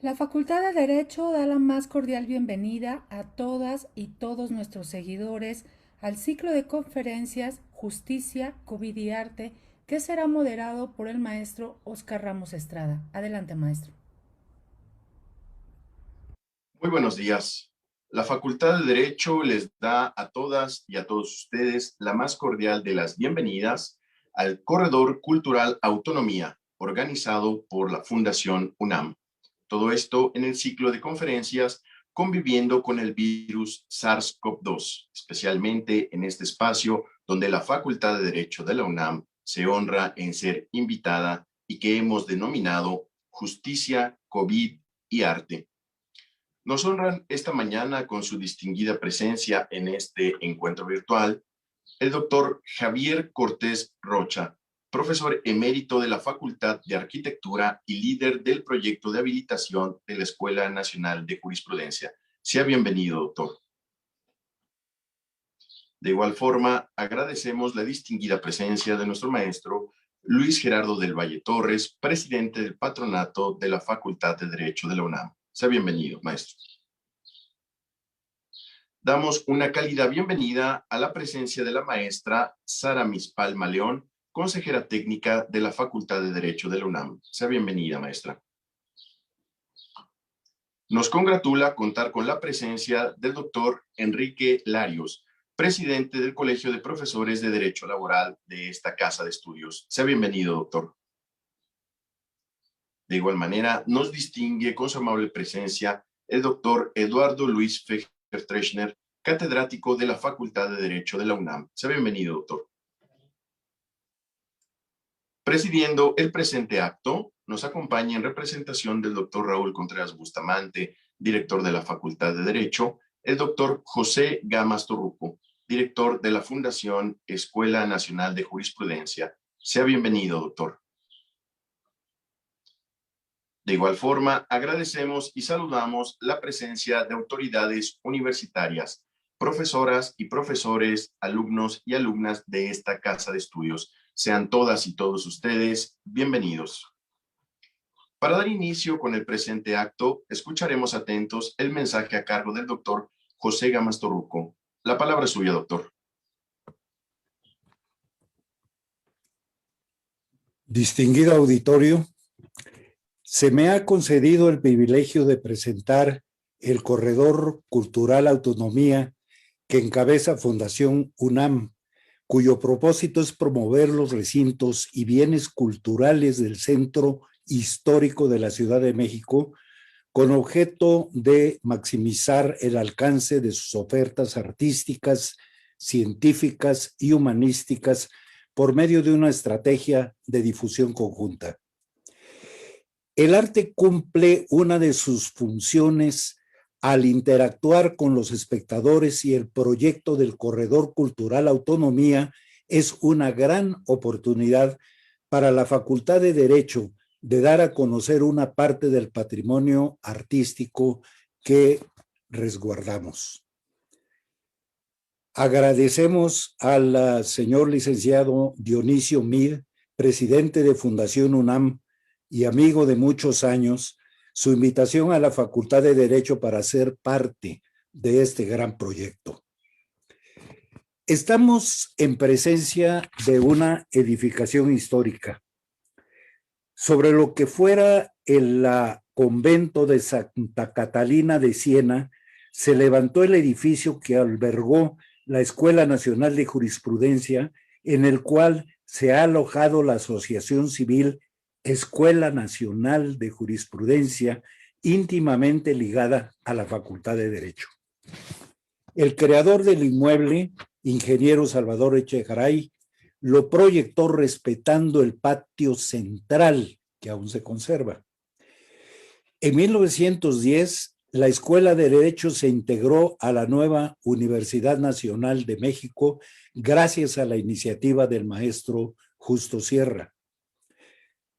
La Facultad de Derecho da la más cordial bienvenida a todas y todos nuestros seguidores al ciclo de conferencias Justicia, COVID y Arte, que será moderado por el maestro Oscar Ramos Estrada. Adelante, maestro. Muy buenos días. La Facultad de Derecho les da a todas y a todos ustedes la más cordial de las bienvenidas al Corredor Cultural Autonomía, organizado por la Fundación UNAM. Todo esto en el ciclo de conferencias Conviviendo con el virus SARS-CoV-2, especialmente en este espacio donde la Facultad de Derecho de la UNAM se honra en ser invitada y que hemos denominado Justicia, COVID y Arte. Nos honran esta mañana con su distinguida presencia en este encuentro virtual el doctor Javier Cortés Rocha, profesor emérito de la Facultad de Arquitectura y líder del proyecto de habilitación de la Escuela Nacional de Jurisprudencia. Sea bienvenido, doctor. De igual forma, agradecemos la distinguida presencia de nuestro maestro Luis Gerardo del Valle Torres, presidente del patronato de la Facultad de Derecho de la UNAM. Sea bienvenido, maestro. Damos una cálida bienvenida a la presencia de la maestra Sara Mispalma León, consejera técnica de la Facultad de Derecho de la UNAM. Sea bienvenida, maestra. Nos congratula contar con la presencia del doctor Enrique Larios, presidente del Colegio de Profesores de Derecho Laboral de esta Casa de Estudios. Sea bienvenido, doctor. De igual manera, nos distingue con su amable presencia el doctor Eduardo Luis Fejer-Trechner, catedrático de la Facultad de Derecho de la UNAM. Sea bienvenido, doctor. Presidiendo el presente acto, nos acompaña en representación del doctor Raúl Contreras Bustamante, director de la Facultad de Derecho, el doctor José Gamas Torruco, director de la Fundación Escuela Nacional de Jurisprudencia. Sea bienvenido, doctor. De igual forma, agradecemos y saludamos la presencia de autoridades universitarias, profesoras y profesores, alumnos y alumnas de esta casa de estudios. Sean todas y todos ustedes bienvenidos. Para dar inicio con el presente acto, escucharemos atentos el mensaje a cargo del doctor José Gamas Torruco. La palabra es suya, doctor. Distinguido auditorio, se me ha concedido el privilegio de presentar el Corredor Cultural Autonomía que encabeza Fundación UNAM, cuyo propósito es promover los recintos y bienes culturales del centro histórico de la Ciudad de México, con objeto de maximizar el alcance de sus ofertas artísticas, científicas y humanísticas por medio de una estrategia de difusión conjunta. El arte cumple una de sus funciones al interactuar con los espectadores, y el proyecto del Corredor Cultural Autonomía es una gran oportunidad para la Facultad de Derecho de dar a conocer una parte del patrimonio artístico que resguardamos. Agradecemos al señor licenciado Dionisio Mid, presidente de Fundación UNAM y amigo de muchos años, su invitación a la Facultad de Derecho para ser parte de este gran proyecto. Estamos en presencia de una edificación histórica. Sobre lo que fuera el convento de Santa Catalina de Siena, se levantó el edificio que albergó la Escuela Nacional de Jurisprudencia, en el cual se ha alojado la Asociación Civil Escuela Nacional de Jurisprudencia, íntimamente ligada a la Facultad de Derecho. El creador del inmueble, ingeniero Salvador Echegaray, lo proyectó respetando el patio central, que aún se conserva. En 1910, la Escuela de Derecho se integró a la nueva Universidad Nacional de México gracias a la iniciativa del maestro Justo Sierra.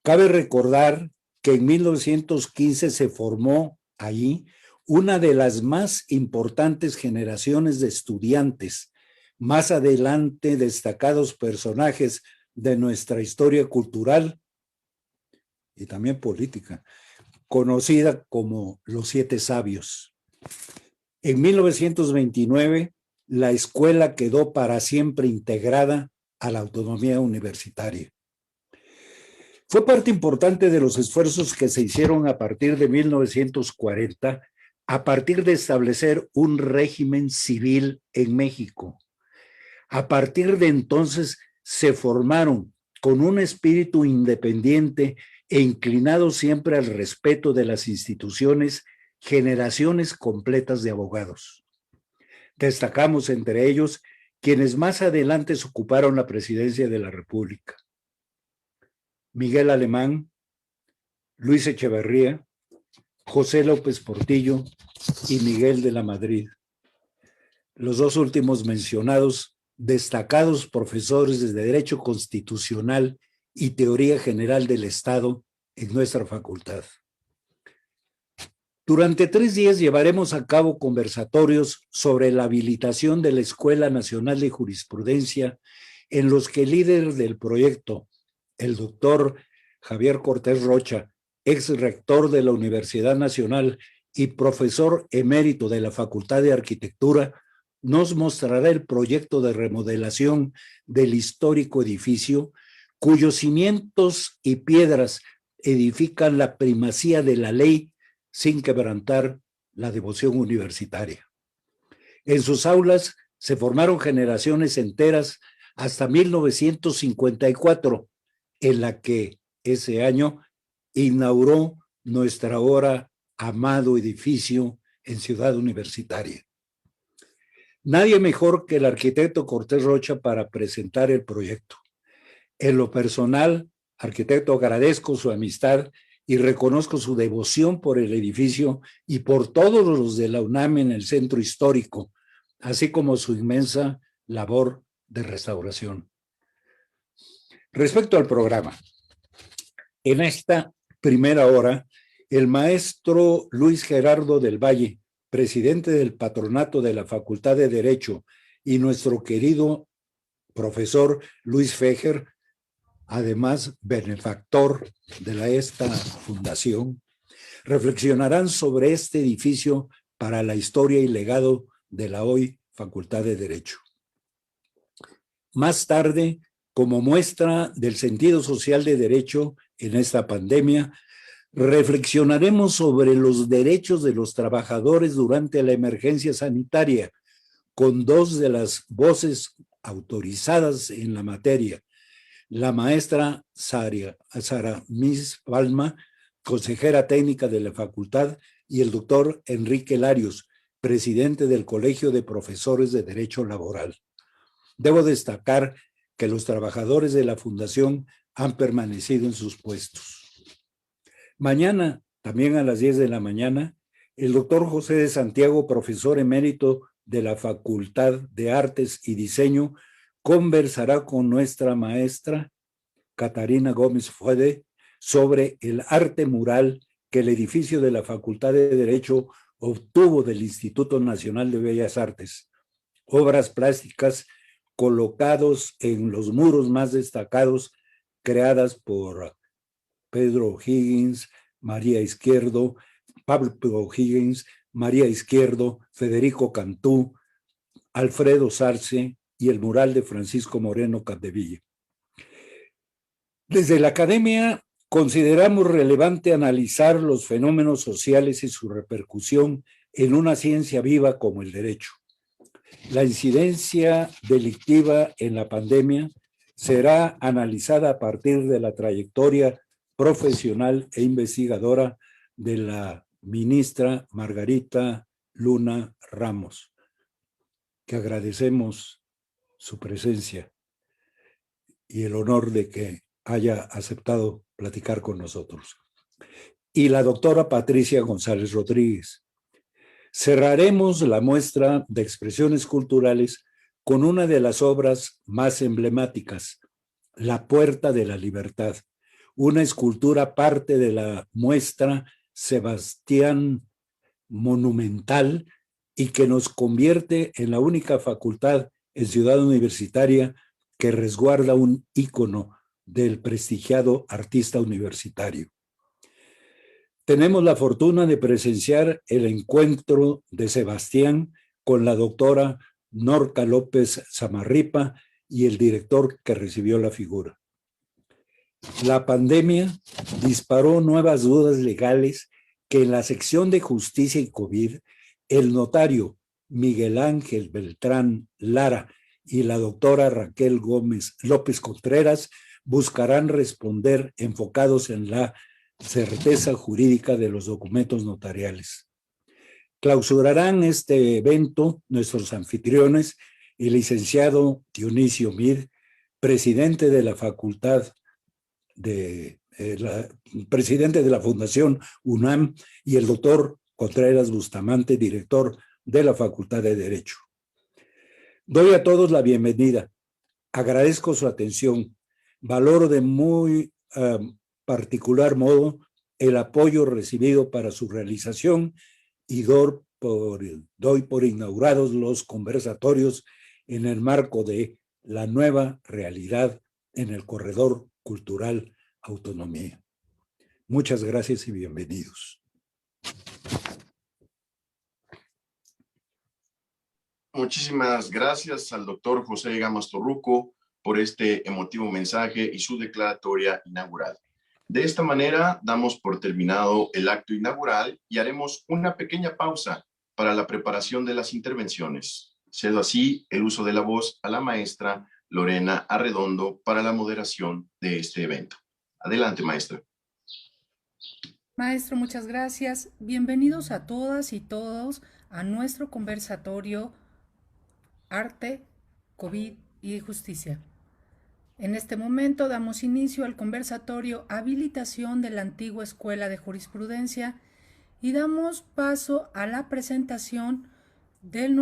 Cabe recordar que en 1915 se formó allí una de las más importantes generaciones de estudiantes, más adelante destacados personajes de nuestra historia cultural y también política, conocida como Los Siete Sabios. En 1929, la escuela quedó para siempre integrada a la autonomía universitaria. Fue parte importante de los esfuerzos que se hicieron a partir de 1940, a partir de establecer un régimen civil en México. A partir de entonces se formaron con un espíritu independiente e inclinado siempre al respeto de las instituciones, generaciones completas de abogados. Destacamos entre ellos quienes más adelante se ocuparon la presidencia de la República: Miguel Alemán, Luis Echeverría, José López Portillo y Miguel de la Madrid. Los dos últimos mencionados, destacados profesores de Derecho Constitucional y Teoría General del Estado en nuestra facultad. Durante 3 días llevaremos a cabo conversatorios sobre la habilitación de la Escuela Nacional de Jurisprudencia, en los que el líder del proyecto, el doctor Javier Cortés Rocha, ex rector de la Universidad Nacional y profesor emérito de la Facultad de Arquitectura, nos mostrará el proyecto de remodelación del histórico edificio, cuyos cimientos y piedras edifican la primacía de la ley sin quebrantar la devoción universitaria. En sus aulas se formaron generaciones enteras hasta 1954, en la que ese año inauguró nuestro ahora amado edificio en Ciudad Universitaria. Nadie mejor que el arquitecto Cortés Rocha para presentar el proyecto. En lo personal, arquitecto, agradezco su amistad y reconozco su devoción por el edificio y por todos los de la UNAM en el centro histórico, así como su inmensa labor de restauración. Respecto al programa, en esta primera hora, el maestro Luis Gerardo del Valle, presidente del patronato de la Facultad de Derecho, y nuestro querido profesor Luis Fejer, además benefactor de esta fundación, reflexionarán sobre este edificio para la historia y legado de la hoy Facultad de Derecho. Más tarde, como muestra del sentido social de derecho en esta pandemia, reflexionaremos sobre los derechos de los trabajadores durante la emergencia sanitaria, con 2 de las voces autorizadas en la materia: la maestra Sara Miss Palma, consejera técnica de la facultad, y el doctor Enrique Larios, presidente del Colegio de Profesores de Derecho Laboral. Debo destacar que los trabajadores de la fundación han permanecido en sus puestos. Mañana, también a las 10 de la mañana, el doctor José de Santiago, profesor emérito de la Facultad de Artes y Diseño, conversará con nuestra maestra Catarina Gómez Fuede sobre el arte mural que el edificio de la Facultad de Derecho obtuvo del Instituto Nacional de Bellas Artes. Obras plásticas colocados en los muros más destacados, creadas por Pedro O'Higgins, María Izquierdo, Pablo O'Higgins, María Izquierdo, Federico Cantú, Alfredo Sarce y el mural de Francisco Moreno Capdeville. Desde la academia consideramos relevante analizar los fenómenos sociales y su repercusión en una ciencia viva como el derecho. La incidencia delictiva en la pandemia será analizada a partir de la trayectoria profesional e investigadora de la ministra Margarita Luna Ramos, que agradecemos su presencia y el honor de que haya aceptado platicar con nosotros. Y la doctora Patricia González Rodríguez. Cerraremos la muestra de expresiones culturales con una de las obras más emblemáticas, La Puerta de la Libertad, una escultura parte de la muestra Sebastián monumental y que nos convierte en la única facultad en Ciudad Universitaria que resguarda un ícono del prestigiado artista universitario. Tenemos la fortuna de presenciar el encuentro de Sebastián con la doctora Norca López Zamarripa y el director que recibió la figura. La pandemia disparó nuevas dudas legales que en la sección de Justicia y COVID, el notario Miguel Ángel Beltrán Lara y la doctora Raquel Gómez López Contreras buscarán responder enfocados en la certeza jurídica de los documentos notariales. Clausurarán este evento nuestros anfitriones, el licenciado Dionisio Mir, presidente de la Facultad presidente de la Fundación UNAM, y el doctor Contreras Bustamante, director de la Facultad de Derecho. Doy a todos la bienvenida. Agradezco su atención. Valoro de muy particular modo el apoyo recibido para su realización y doy por inaugurados los conversatorios en el marco de la nueva realidad en el Corredor Cultural Autonomía. Muchas gracias y bienvenidos. Muchísimas gracias al doctor José Gámez Torruco por este emotivo mensaje y su declaratoria inaugural. De esta manera damos por terminado el acto inaugural y haremos una pequeña pausa para la preparación de las intervenciones. Cedo así el uso de la voz a la maestra Lorena Arredondo para la moderación de este evento. Adelante, maestra. Maestro, muchas gracias. Bienvenidos a todas y todos a nuestro conversatorio Arte, COVID y Justicia. En este momento damos inicio al conversatorio Habilitación de la antigua Escuela de Jurisprudencia y damos paso a la presentación del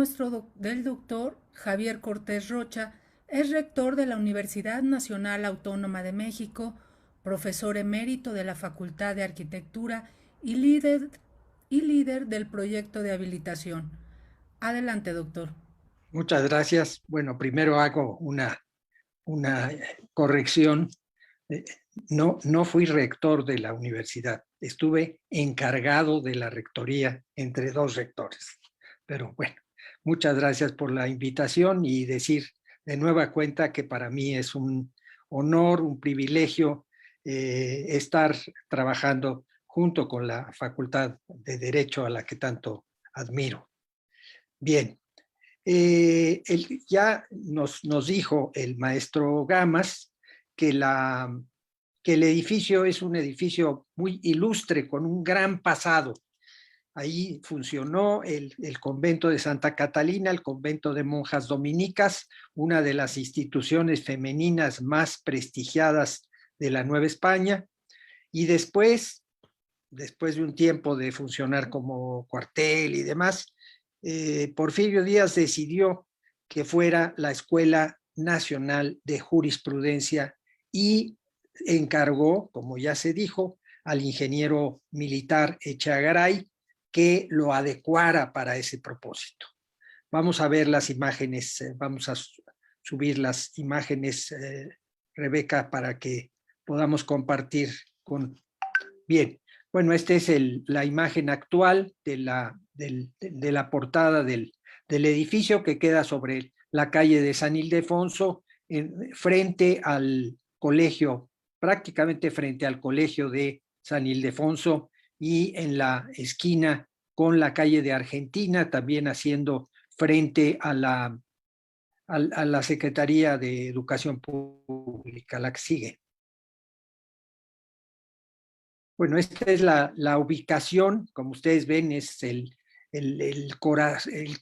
doctor Javier Cortés Rocha. Es rector de la Universidad Nacional Autónoma de México, profesor emérito de la Facultad de Arquitectura y líder del proyecto de habilitación. Adelante, doctor. Muchas gracias. Bueno, primero hago una corrección. No fui rector de la universidad. Estuve encargado de la rectoría entre dos rectores. Pero bueno, muchas gracias por la invitación y decir de nueva cuenta que para mí es un honor, un privilegio estar trabajando junto con la Facultad de Derecho a la que tanto admiro. Bien, ya nos dijo el maestro Gamas que el edificio es un edificio muy ilustre, con un gran pasado. Ahí funcionó el convento de Santa Catalina, el convento de monjas dominicas, una de las instituciones femeninas más prestigiadas de la Nueva España, y después de un tiempo de funcionar como cuartel y demás, Porfirio Díaz decidió que fuera la Escuela Nacional de Jurisprudencia y encargó, como ya se dijo, al ingeniero militar Echegaray que lo adecuara para ese propósito. Vamos a ver las imágenes, vamos a subir las imágenes, Rebeca, para que podamos compartir con... Bien, bueno, esta es la imagen actual de la portada del edificio, que queda sobre la calle de San Ildefonso, frente al colegio, prácticamente frente al colegio de San Ildefonso, y en la esquina con la calle de Argentina, también haciendo frente a la Secretaría de Educación Pública, la que sigue. Bueno, esta es la ubicación, como ustedes ven, es el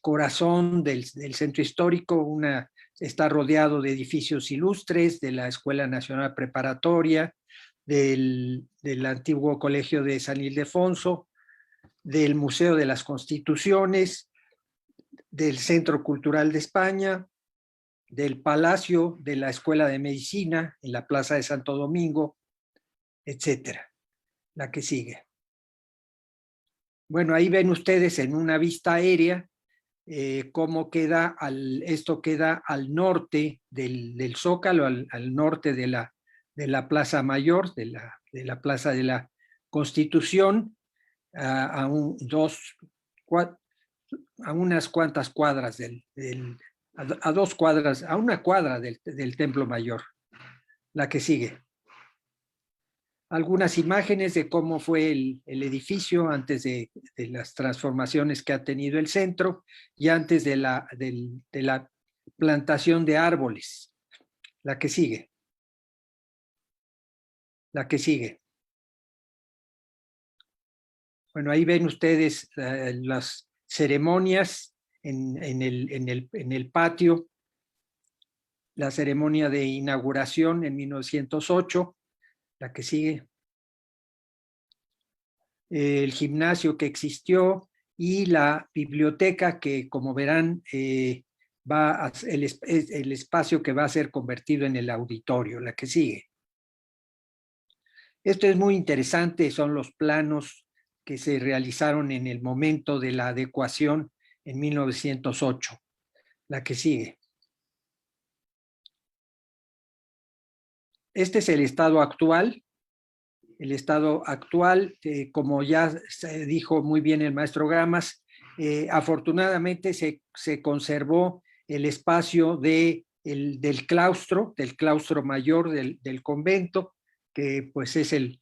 corazón del centro histórico. Está rodeado de edificios ilustres, de la Escuela Nacional Preparatoria, del antiguo Colegio de San Ildefonso, del Museo de las Constituciones, del Centro Cultural de España, del Palacio de la Escuela de Medicina en la Plaza de Santo Domingo, etcétera. La que sigue. Bueno, ahí ven ustedes en una vista aérea cómo queda esto queda al norte del Zócalo, al norte de la Plaza Mayor, de la Plaza de la Constitución. a unas cuantas cuadras a 2 cuadras, a 1 cuadra del Templo Mayor. La que sigue. Algunas imágenes de cómo fue el edificio antes de las transformaciones que ha tenido el centro y antes de la plantación de árboles. La que sigue. La que sigue. Bueno, ahí ven ustedes las ceremonias en el patio, la ceremonia de inauguración en 1908, la que sigue, el gimnasio que existió y la biblioteca que, como verán, el espacio que va a ser convertido en el auditorio, la que sigue. Esto es muy interesante, son los planos que se realizaron en el momento de la adecuación en 1908. La que sigue. Este es el estado actual. El estado actual, como ya se dijo muy bien el maestro Gamas, afortunadamente se conservó el espacio del claustro mayor del convento, que pues es el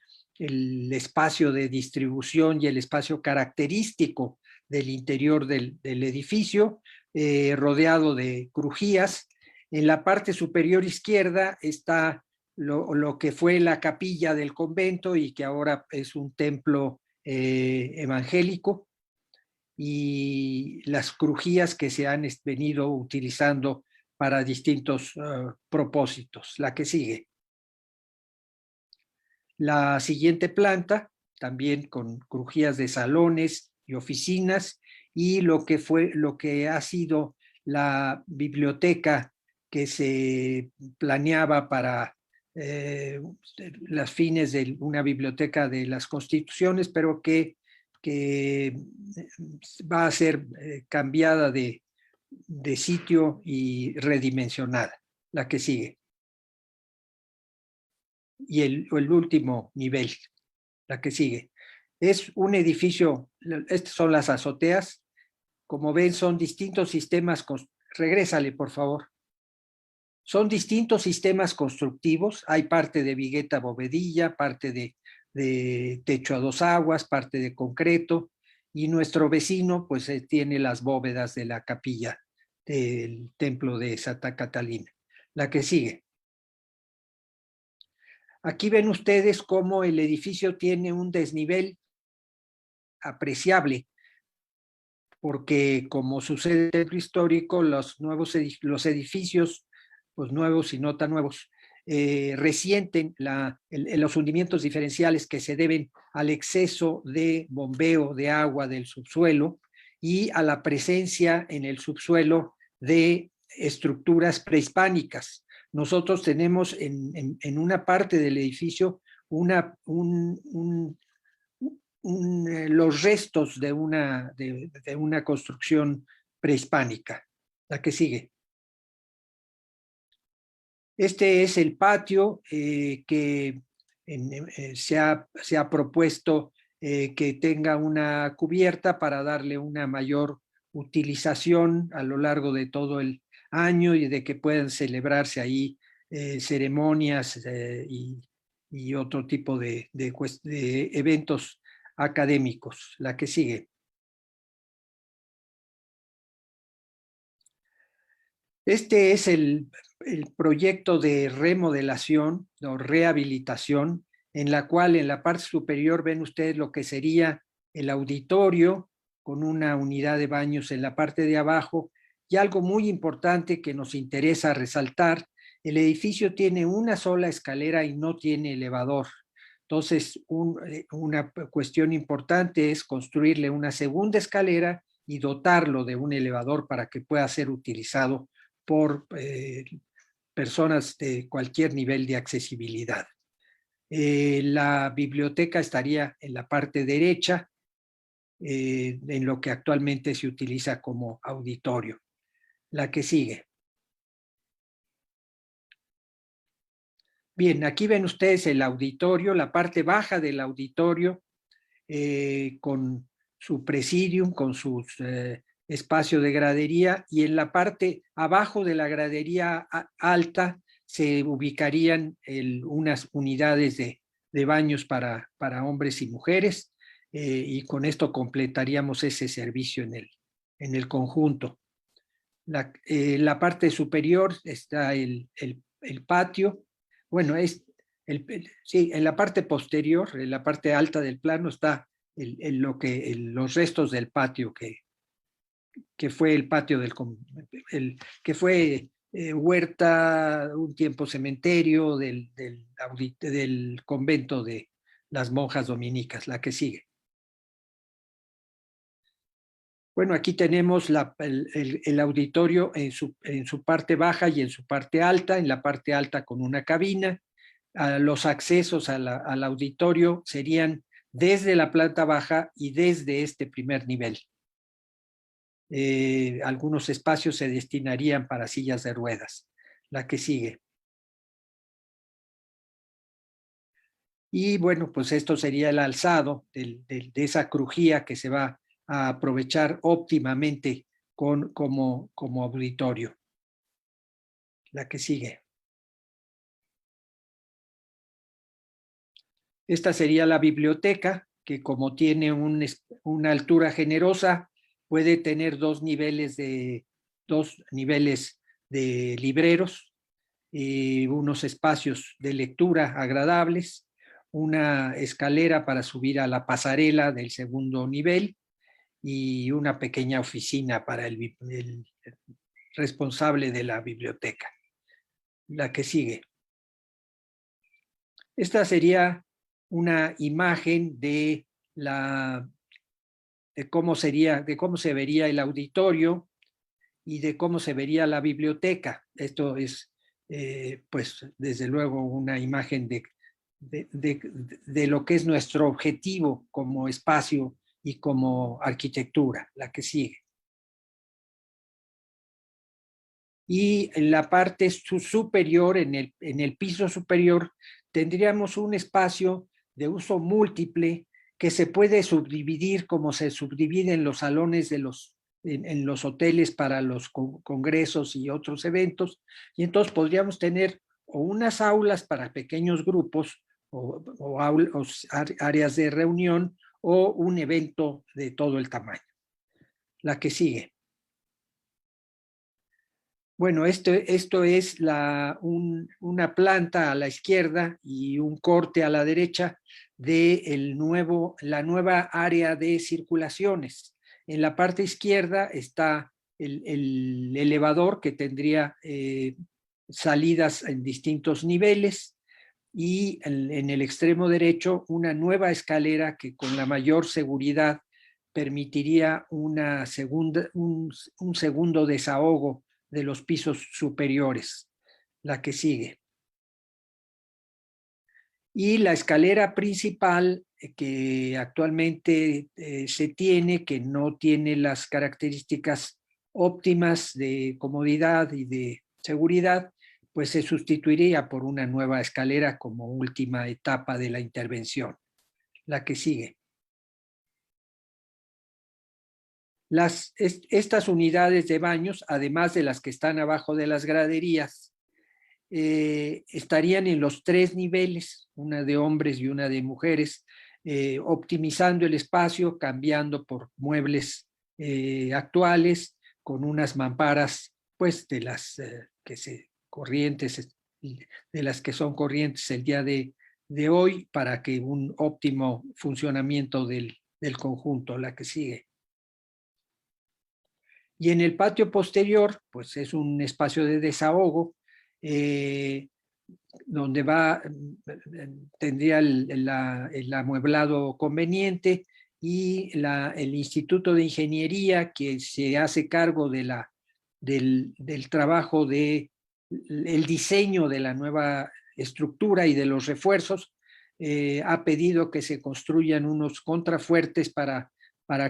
espacio de distribución y el espacio característico del interior del edificio, rodeado de crujías. En la parte superior izquierda está lo que fue la capilla del convento y que ahora es un templo evangélico, y las crujías que se han venido utilizando para distintos propósitos. La que sigue. La siguiente planta, también con crujías de salones y oficinas, y lo que ha sido la biblioteca que se planeaba para las fines de una biblioteca de las Constituciones, pero que va a ser cambiada de sitio y redimensionada. La que sigue. Y el último nivel, la que sigue. Es un edificio, estas son las azoteas, como ven son distintos sistemas, regrésale por favor. Son distintos sistemas constructivos, hay parte de vigueta bovedilla, parte de techo a 2 aguas, parte de concreto, y nuestro vecino pues tiene las bóvedas de la capilla del templo de Santa Catalina. La que sigue. Aquí ven ustedes cómo el edificio tiene un desnivel apreciable, porque como sucede en el templo histórico, los edificios, pues nuevos y no tan nuevos, resienten los hundimientos diferenciales que se deben al exceso de bombeo de agua del subsuelo y a la presencia en el subsuelo de estructuras prehispánicas. Nosotros tenemos en una parte del edificio los restos de una construcción prehispánica. La que sigue. Este es el patio que se ha propuesto que tenga una cubierta para darle una mayor utilización a lo largo de todo el año y de que puedan celebrarse ahí ceremonias y otro tipo de eventos académicos. La que sigue. Este es el proyecto de remodelación o rehabilitación, en la cual en la parte superior ven ustedes lo que sería el auditorio con una unidad de baños en la parte de abajo, y algo muy importante que nos interesa resaltar: el edificio tiene una sola escalera y no tiene elevador. Entonces, una cuestión importante es construirle una segunda escalera y dotarlo de un elevador para que pueda ser utilizado por personas de cualquier nivel de accesibilidad. La biblioteca estaría en la parte derecha, en lo que actualmente se utiliza como auditorio. La que sigue. Bien, aquí ven ustedes el auditorio, la parte baja del auditorio. con su presidium, con sus espacio de gradería, y en la parte abajo de la gradería alta se ubicarían unas unidades de baños para hombres y mujeres, y con esto completaríamos ese servicio en el conjunto. La parte superior está el patio. Bueno, sí, en la parte posterior, en la parte alta del plano, está los restos del patio que fue el patio que fue huerta, un tiempo cementerio del convento de las monjas dominicas, la que sigue. Bueno, aquí tenemos el auditorio en su parte baja y en su parte alta. En la parte alta con una cabina. Los accesos al auditorio serían desde la planta baja y desde este primer nivel. Algunos espacios se destinarían para sillas de ruedas. La que sigue. Y bueno, pues esto sería el alzado de esa crujía que se va a aprovechar óptimamente como auditorio. La que sigue. Esta sería la biblioteca, que como tiene una altura generosa, puede tener dos niveles de libreros, unos espacios de lectura agradables, una escalera para subir a la pasarela del segundo nivel y una pequeña oficina para el responsable de la biblioteca. La que sigue. Esta sería una imagen de cómo se vería el auditorio y de cómo se vería la biblioteca. Esto es, pues, desde luego una imagen de lo que es nuestro objetivo como espacio y como arquitectura. La que sigue. Y en la parte superior, en el piso superior, tendríamos un espacio de uso múltiple que se puede subdividir como se subdividen los salones en los hoteles para los congresos y otros eventos. Y entonces podríamos tener o unas aulas para pequeños grupos o áreas de reunión o un evento de todo el tamaño. La que sigue. Bueno, esto es una planta a la izquierda y un corte a la derecha de la nueva área de circulaciones. En la parte izquierda está el elevador que tendría salidas en distintos niveles, y en el extremo derecho una nueva escalera que con la mayor seguridad permitiría un segundo desahogo de los pisos superiores. La que sigue. Y la escalera principal que actualmente se tiene, que no tiene las características óptimas de comodidad y de seguridad, pues se sustituiría por una nueva escalera como última etapa de la intervención. La que sigue. Estas unidades de baños, además de las que están abajo de las graderías, estarían en los 3 niveles, una de hombres y una de mujeres, optimizando el espacio, cambiando por muebles actuales, con unas mamparas, pues de las corrientes, de las que son corrientes el día de hoy, para que un óptimo funcionamiento del conjunto. La que sigue. Y en el patio posterior, pues es un espacio de desahogo, donde tendría el amueblado conveniente, y el Instituto de Ingeniería, que se hace cargo del trabajo el diseño de la nueva estructura y de los refuerzos, ha pedido que se construyan unos contrafuertes para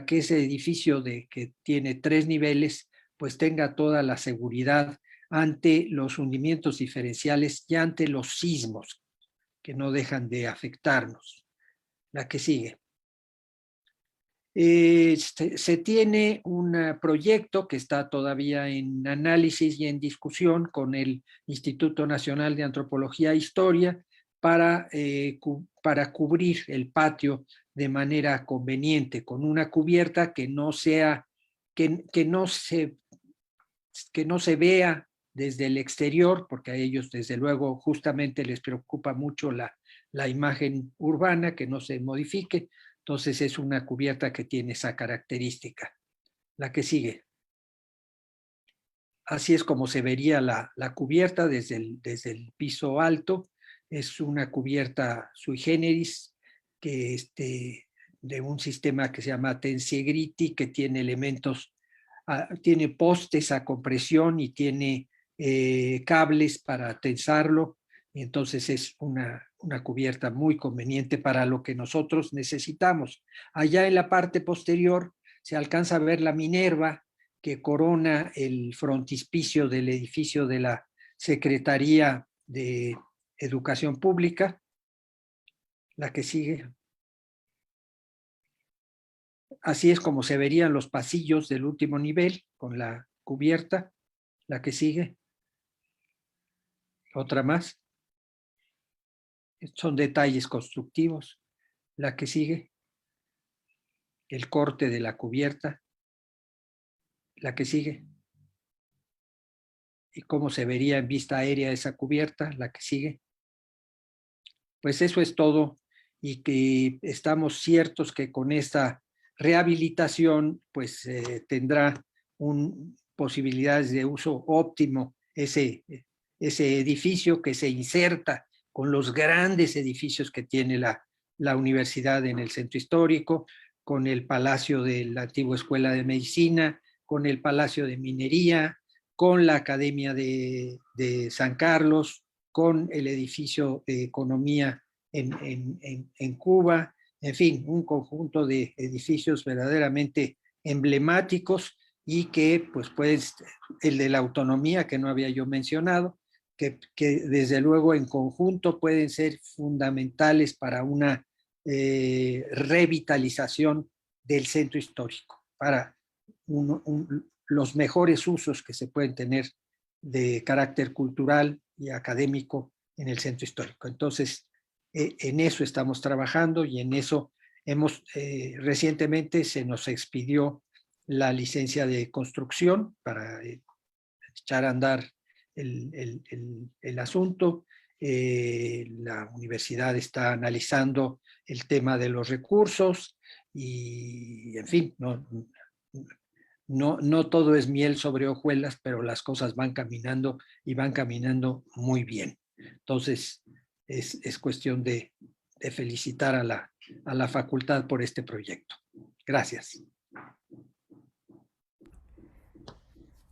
que ese edificio que tiene 3 niveles, pues tenga toda la seguridad ante los hundimientos diferenciales y ante los sismos, que no dejan de afectarnos. La que sigue. Se tiene un proyecto que está todavía en análisis y en discusión con el Instituto Nacional de Antropología e Historia para cubrir el patio de manera conveniente, con una cubierta que no sea, que no se vea desde el exterior, porque a ellos desde luego justamente les preocupa mucho la imagen urbana, que no se modifique. Entonces es una cubierta que tiene esa característica. La que sigue. Así es como se vería la cubierta desde el piso alto. Es una cubierta sui generis que de un sistema que se llama Tensegrity, que tiene elementos, tiene postes a compresión y tiene cables para tensarlo. Entonces es una cubierta muy conveniente para lo que nosotros necesitamos. Allá en la parte posterior se alcanza a ver la Minerva, que corona el frontispicio del edificio de la Secretaría de Educación Pública. La que sigue. Así es como se verían los pasillos del último nivel con la cubierta. La que sigue. Otra más. Son detalles constructivos. La que sigue. El corte de la cubierta. La que sigue. Y cómo se vería en vista aérea esa cubierta. La que sigue. Pues eso es todo, y que estamos ciertos que con esta rehabilitación pues tendrá posibilidades de uso óptimo ese edificio, que se inserta con los grandes edificios que tiene la universidad en el centro histórico, con el Palacio de la antigua Escuela de Medicina, con el Palacio de Minería, con la Academia de San Carlos, con el edificio de Economía en Cuba, en fin, un conjunto de edificios verdaderamente emblemáticos, y que pues el de la autonomía, que no había yo mencionado, que desde luego en conjunto pueden ser fundamentales para una revitalización del centro histórico, para los mejores usos que se pueden tener de carácter cultural y académico en el centro histórico. Entonces, en eso estamos trabajando, y en eso recientemente se nos expidió la licencia de construcción para echar a andar el asunto. La universidad está analizando el tema de los recursos y, en fin, no todo es miel sobre hojuelas, pero las cosas van caminando, y van caminando muy bien. Entonces, es cuestión de felicitar a la facultad por este proyecto. Gracias.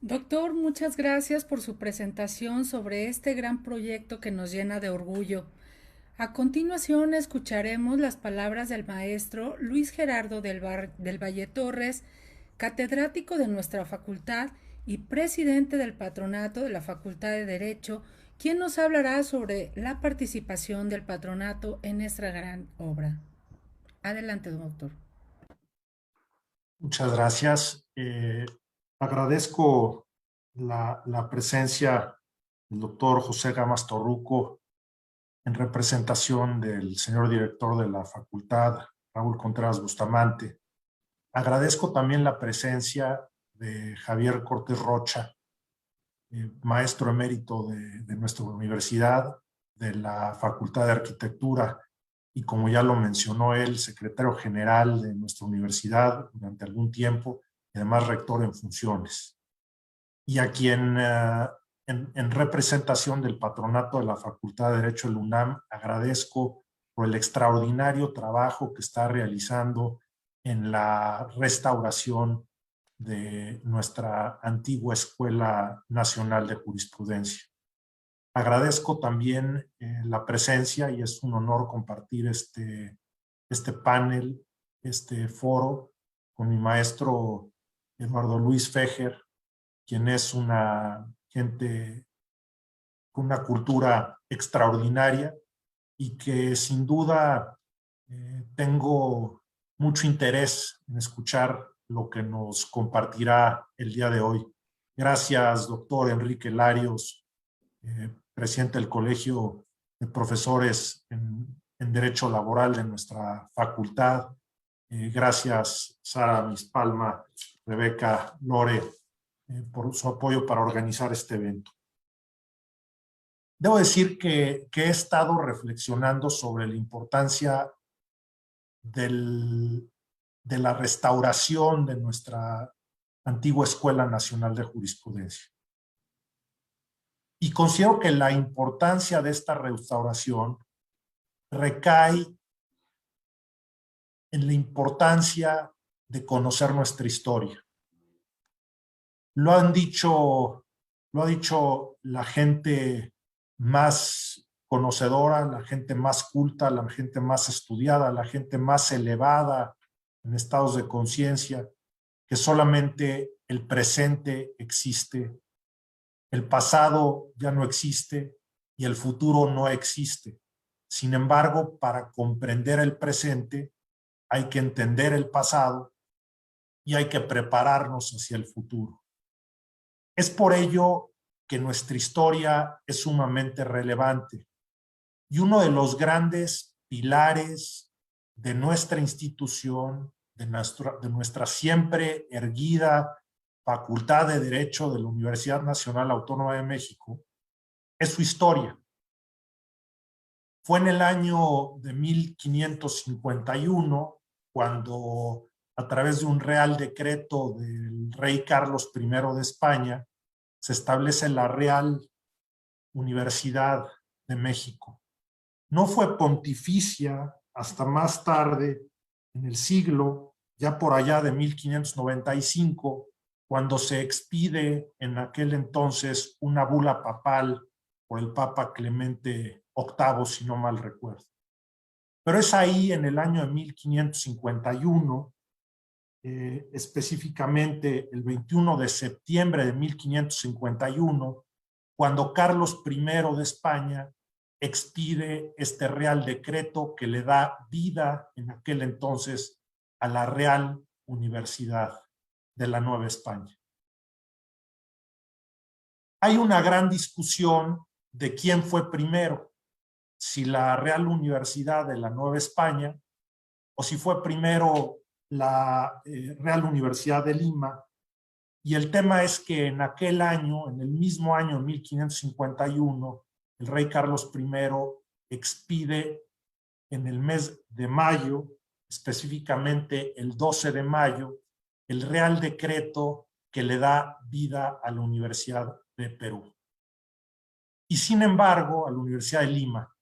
Doctor, muchas gracias por su presentación sobre este gran proyecto que nos llena de orgullo. A continuación escucharemos las palabras del maestro Luis Gerardo del Valle Torres, catedrático de nuestra facultad y presidente del patronato de la Facultad de Derecho, quien nos hablará sobre la participación del patronato en esta gran obra. Adelante, doctor. Muchas gracias. Agradezco la presencia del doctor José Gamas Torruco en representación del señor director de la facultad, Raúl Contreras Bustamante. Agradezco también la presencia de Javier Cortés Rocha, maestro emérito de nuestra universidad, de la Facultad de Arquitectura, y como ya lo mencionó él, secretario general de nuestra universidad durante algún tiempo, y además rector en funciones. Y a quien en representación del patronato de la Facultad de Derecho de la UNAM agradezco por el extraordinario trabajo que está realizando en la restauración de nuestra antigua Escuela Nacional de Jurisprudencia. Agradezco también la presencia, y es un honor compartir este panel, este foro, con mi maestro Eduardo Luis Fejer, quien es una gente con una cultura extraordinaria, y que sin duda tengo mucho interés en escuchar lo que nos compartirá el día de hoy. Gracias, doctor Enrique Larios, presidente del Colegio de Profesores en Derecho Laboral de nuestra facultad. Gracias, Sara Mispalma, Rebeca, Lore, por su apoyo para organizar este evento. Debo decir que he estado reflexionando sobre la importancia de la restauración de nuestra antigua Escuela Nacional de Jurisprudencia. Y considero que la importancia de esta restauración recae en la importancia de conocer nuestra historia. Lo ha dicho la gente más conocedora, la gente más culta, la gente más estudiada, la gente más elevada en estados de conciencia, que solamente el presente existe, el pasado ya no existe y el futuro no existe. Sin embargo, para comprender el presente hay que entender el pasado y hay que prepararnos hacia el futuro. Es por ello que nuestra historia es sumamente relevante y uno de los grandes pilares de nuestra institución, de nuestra siempre erguida Facultad de Derecho de la Universidad Nacional Autónoma de México, es su historia. Fue en el año de 1551 cuando, a través de un real decreto del rey Carlos I de España, se establece la Real Universidad de México. No fue pontificia hasta más tarde en el siglo, ya por allá de 1595, cuando se expide en aquel entonces una bula papal por el Papa Clemente VIII, si no mal recuerdo. Pero es ahí, en el año de 1551, específicamente el 21 de septiembre de 1551, cuando Carlos I de España expide este real decreto que le da vida en aquel entonces a la Real Universidad de la Nueva España. Hay una gran discusión de quién fue primero, si la Real Universidad de la Nueva España o si fue primero la Real Universidad de Lima. Y el tema es que en aquel año, en el mismo año 1551, el rey Carlos I expide en el mes de mayo, específicamente el 12 de mayo, el Real Decreto que le da vida a la Universidad de Perú. Y sin embargo, a la Universidad de Lima.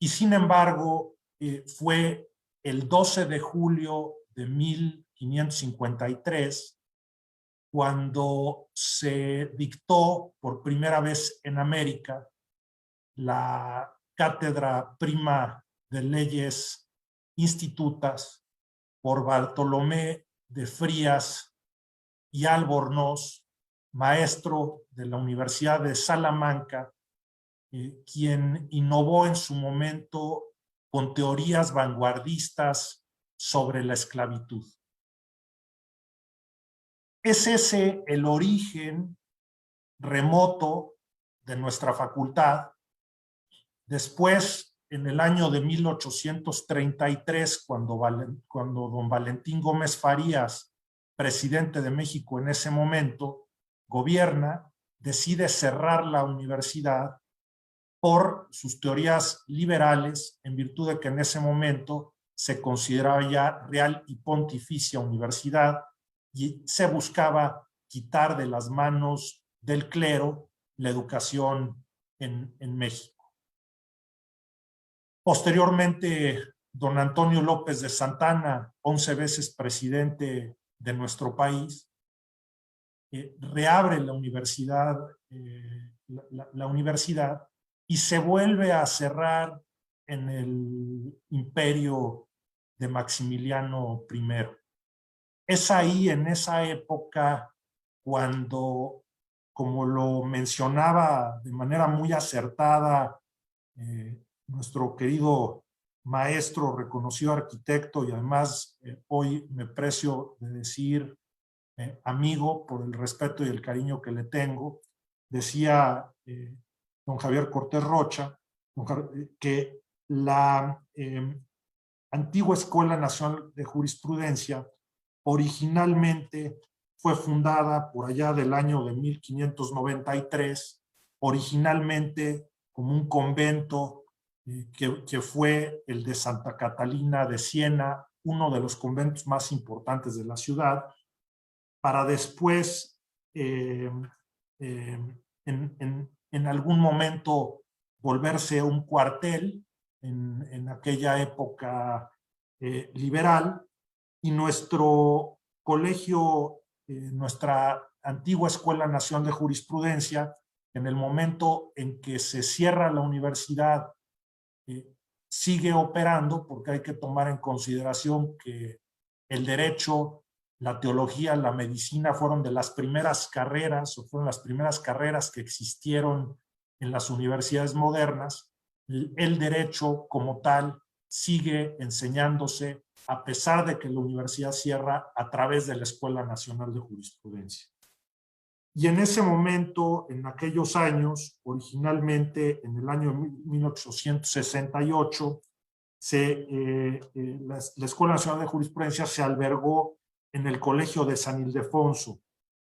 Y sin embargo, fue el 12 de julio de 1553 cuando se dictó por primera vez en América la Cátedra Prima de Leyes Institutas por Bartolomé de Frías y Albornoz, maestro de la Universidad de Salamanca, quien innovó en su momento con teorías vanguardistas sobre la esclavitud. Es ese el origen remoto de nuestra facultad. Después, en el año de 1833, cuando don Valentín Gómez Farías, presidente de México en ese momento, gobierna, decide cerrar la universidad por sus teorías liberales, en virtud de que en ese momento se consideraba ya real y pontificia universidad y se buscaba quitar de las manos del clero la educación en México. Posteriormente, don Antonio López de Santana, 11 veces presidente de nuestro país, reabre la universidad, la universidad y se vuelve a cerrar en el imperio de Maximiliano I. Es ahí, en esa época, cuando, como lo mencionaba de manera muy acertada nuestro querido maestro, reconocido arquitecto y además hoy me precio de decir amigo por el respeto y el cariño que le tengo, decía don Javier Cortés Rocha que la antigua Escuela Nacional de Jurisprudencia originalmente fue fundada por allá del año de 1593, originalmente como un convento que fue el de Santa Catalina de Siena, uno de los conventos más importantes de la ciudad, para después, en algún momento, volverse un cuartel en aquella época liberal, y nuestro colegio, nuestra antigua Escuela Nacional de Jurisprudencia, en el momento en que se cierra la universidad, sigue operando, porque hay que tomar en consideración que el derecho, la teología, la medicina fueron de las primeras carreras, o fueron las primeras carreras que existieron en las universidades modernas. El derecho como tal sigue enseñándose a pesar de que la universidad cierra a través de la Escuela Nacional de Jurisprudencia. Y en ese momento, en aquellos años, originalmente en el año 1868, la Escuela Nacional de Jurisprudencia se albergó en el Colegio de San Ildefonso.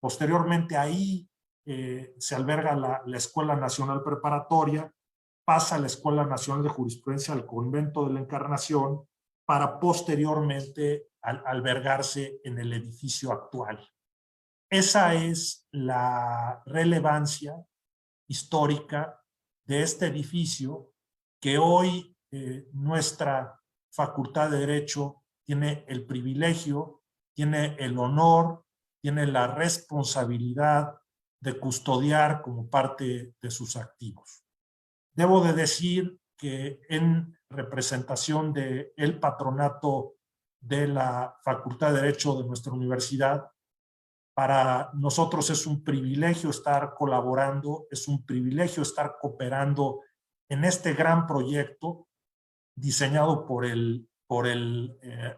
Posteriormente ahí se alberga la Escuela Nacional Preparatoria, pasa a la Escuela Nacional de Jurisprudencia al Convento de la Encarnación, para posteriormente albergarse en el edificio actual. Esa es la relevancia histórica de este edificio, que hoy nuestra Facultad de Derecho tiene el privilegio, tiene el honor, tiene la responsabilidad de custodiar como parte de sus activos. Debo de decir que en representación del patronato de la Facultad de Derecho de nuestra universidad, para nosotros es un privilegio estar colaborando, es un privilegio estar cooperando en este gran proyecto diseñado por el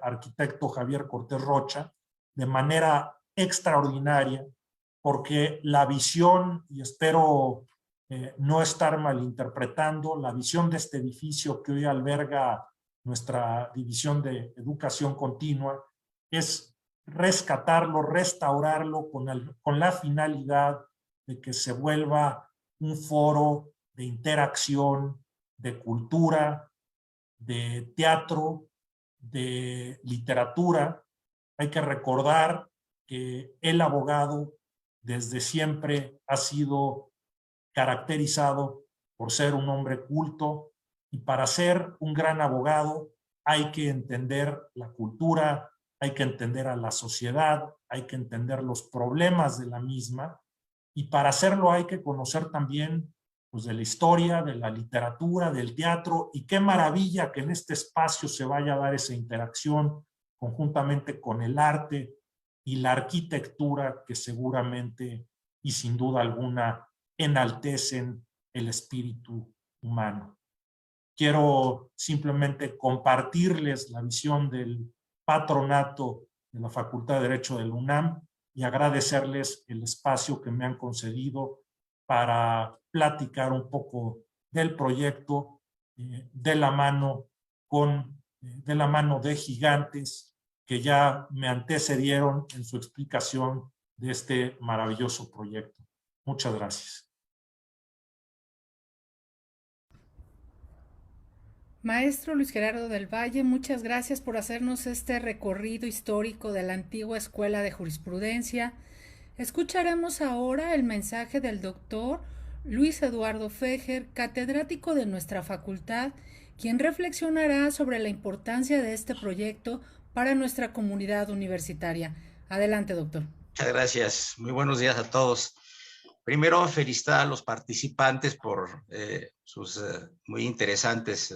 arquitecto Javier Cortés Rocha de manera extraordinaria, porque la visión, y espero no estar malinterpretando, la visión de este edificio que hoy alberga nuestra División de Educación Continua es rescatarlo, restaurarlo con la finalidad de que se vuelva un foro de interacción, de cultura, de teatro, de literatura. Hay que recordar que el abogado desde siempre ha sido caracterizado por ser un hombre culto, y para ser un gran abogado hay que entender la cultura, hay que entender a la sociedad, hay que entender los problemas de la misma, y para hacerlo hay que conocer también pues, de la historia, de la literatura, del teatro, y qué maravilla que en este espacio se vaya a dar esa interacción conjuntamente con el arte y la arquitectura, que seguramente y sin duda alguna enaltecen el espíritu humano. Quiero simplemente compartirles la visión del patronato de la Facultad de Derecho del UNAM y agradecerles el espacio que me han concedido para platicar un poco del proyecto de la mano de gigantes que ya me antecedieron en su explicación de este maravilloso proyecto. Muchas gracias. Maestro Luis Gerardo del Valle, muchas gracias por hacernos este recorrido histórico de la antigua Escuela de Jurisprudencia. Escucharemos ahora el mensaje del doctor Luis Eduardo Fejer, catedrático de nuestra facultad, quien reflexionará sobre la importancia de este proyecto para nuestra comunidad universitaria. Adelante, doctor. Muchas gracias. Muy buenos días a todos. Primero, felicitar a los participantes por sus muy interesantes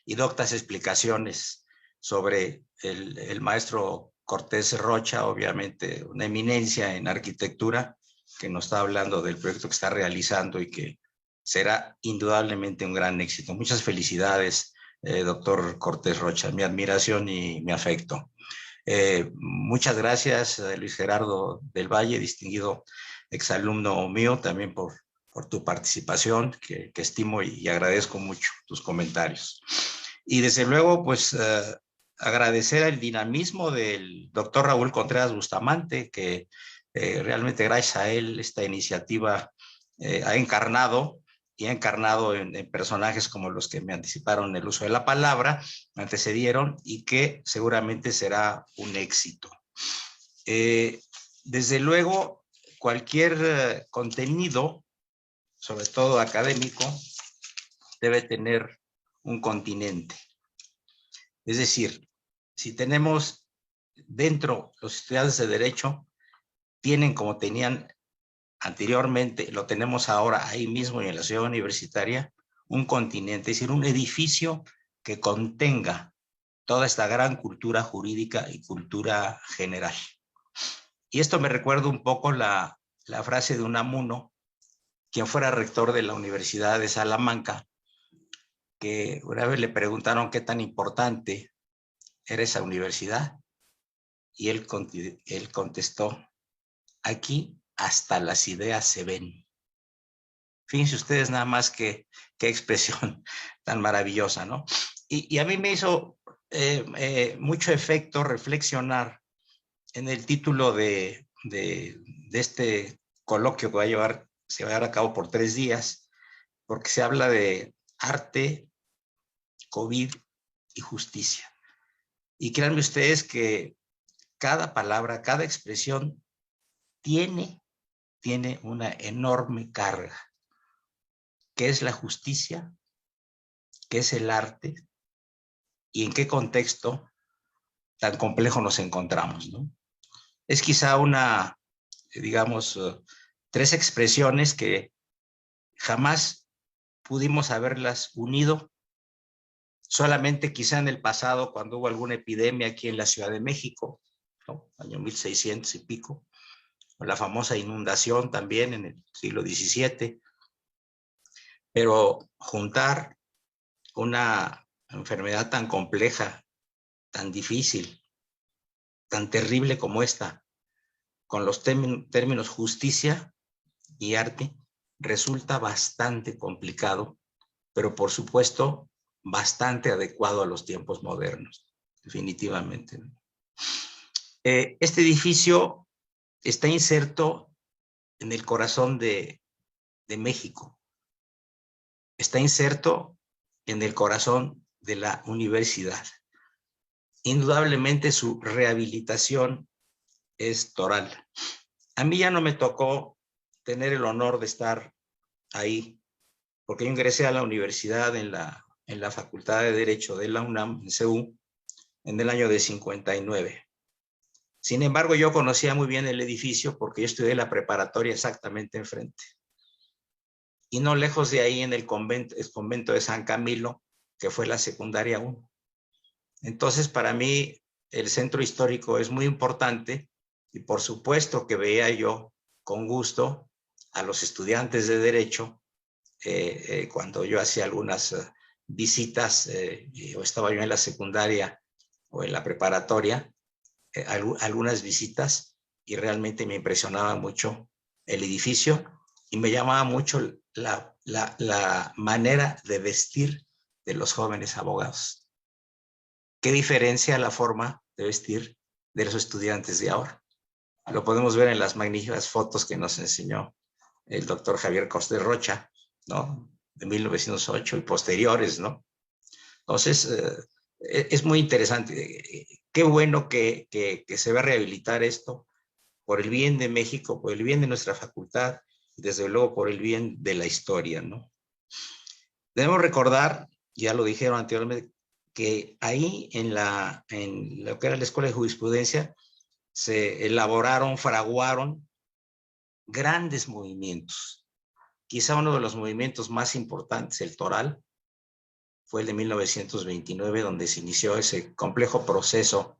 y doctas explicaciones sobre el maestro Cortés Rocha, obviamente una eminencia en arquitectura, que nos está hablando del proyecto que está realizando y que será indudablemente un gran éxito. Muchas felicidades doctor Cortés Rocha. Mi admiración y mi afecto. Muchas gracias, Luis Gerardo del Valle, distinguido exalumno mío, también por tu participación, que estimo y agradezco mucho tus comentarios. Y desde luego, pues, agradecer el dinamismo del doctor Raúl Contreras Bustamante, que realmente gracias a él esta iniciativa ha encarnado en personajes como los que me anticiparon el uso de la palabra, me antecedieron, y que seguramente será un éxito. Desde luego, cualquier contenido, sobre todo académico, debe tener un continente. Es decir, si tenemos dentro los estudiantes de Derecho, tienen como tenían anteriormente, lo tenemos ahora ahí mismo en la ciudad universitaria, un continente, es decir, un edificio que contenga toda esta gran cultura jurídica y cultura general. Y esto me recuerda un poco la frase de Unamuno, quien fuera rector de la Universidad de Salamanca, que una vez le preguntaron qué tan importante era esa universidad, y él contestó: aquí hasta las ideas se ven. Fíjense ustedes nada más qué expresión tan maravillosa, ¿no? Y a mí me hizo mucho efecto reflexionar en el título de este coloquio que se va a llevar a cabo por 3 días, porque se habla de arte, COVID y justicia. Y créanme ustedes que cada palabra, cada expresión tiene una enorme carga. ¿Qué es la justicia? ¿Qué es el arte? ¿Y en qué contexto tan complejo nos encontramos, ¿no? Es quizá digamos, 3 expresiones que jamás pudimos haberlas unido, solamente quizá en el pasado, cuando hubo alguna epidemia aquí en la Ciudad de México, ¿no? Año 1600 y pico, o la famosa inundación también en el siglo XVII. Pero juntar una enfermedad tan compleja, tan difícil, tan terrible como esta, con los términos justicia y arte, resulta bastante complicado, pero por supuesto bastante adecuado a los tiempos modernos, definitivamente. Este edificio está inserto en el corazón de México. Está inserto en el corazón de la universidad. Indudablemente su rehabilitación es toral. A mí ya no me tocó tener el honor de estar ahí, porque yo ingresé a la universidad en la Facultad de Derecho de la UNAM, en CEU, en el año de 59. Sin embargo, yo conocía muy bien el edificio porque yo estudié la preparatoria exactamente enfrente. Y no lejos de ahí, en el convento de San Camilo, que fue la secundaria 1. Entonces, para mí, el centro histórico es muy importante, y por supuesto que veía yo con gusto a los estudiantes de Derecho cuando yo hacía algunas visitas, o estaba yo en la secundaria o en la preparatoria, algunas visitas, y realmente me impresionaba mucho el edificio y me llamaba mucho la manera de vestir de los jóvenes abogados. ¿Qué diferencia la forma de vestir de los estudiantes de ahora? Lo podemos ver en las magníficas fotos que nos enseñó el doctor Javier Cortés Rocha, ¿no? De 1908 y posteriores, ¿no? Entonces, es muy interesante. Qué bueno que se va a rehabilitar esto por el bien de México, por el bien de nuestra facultad, y desde luego por el bien de la historia, ¿no? Debemos recordar, ya lo dijeron anteriormente, que ahí en lo que era la Escuela de Jurisprudencia se elaboraron, fraguaron grandes movimientos. Quizá uno de los movimientos más importantes, el Toral, fue el de 1929, donde se inició ese complejo proceso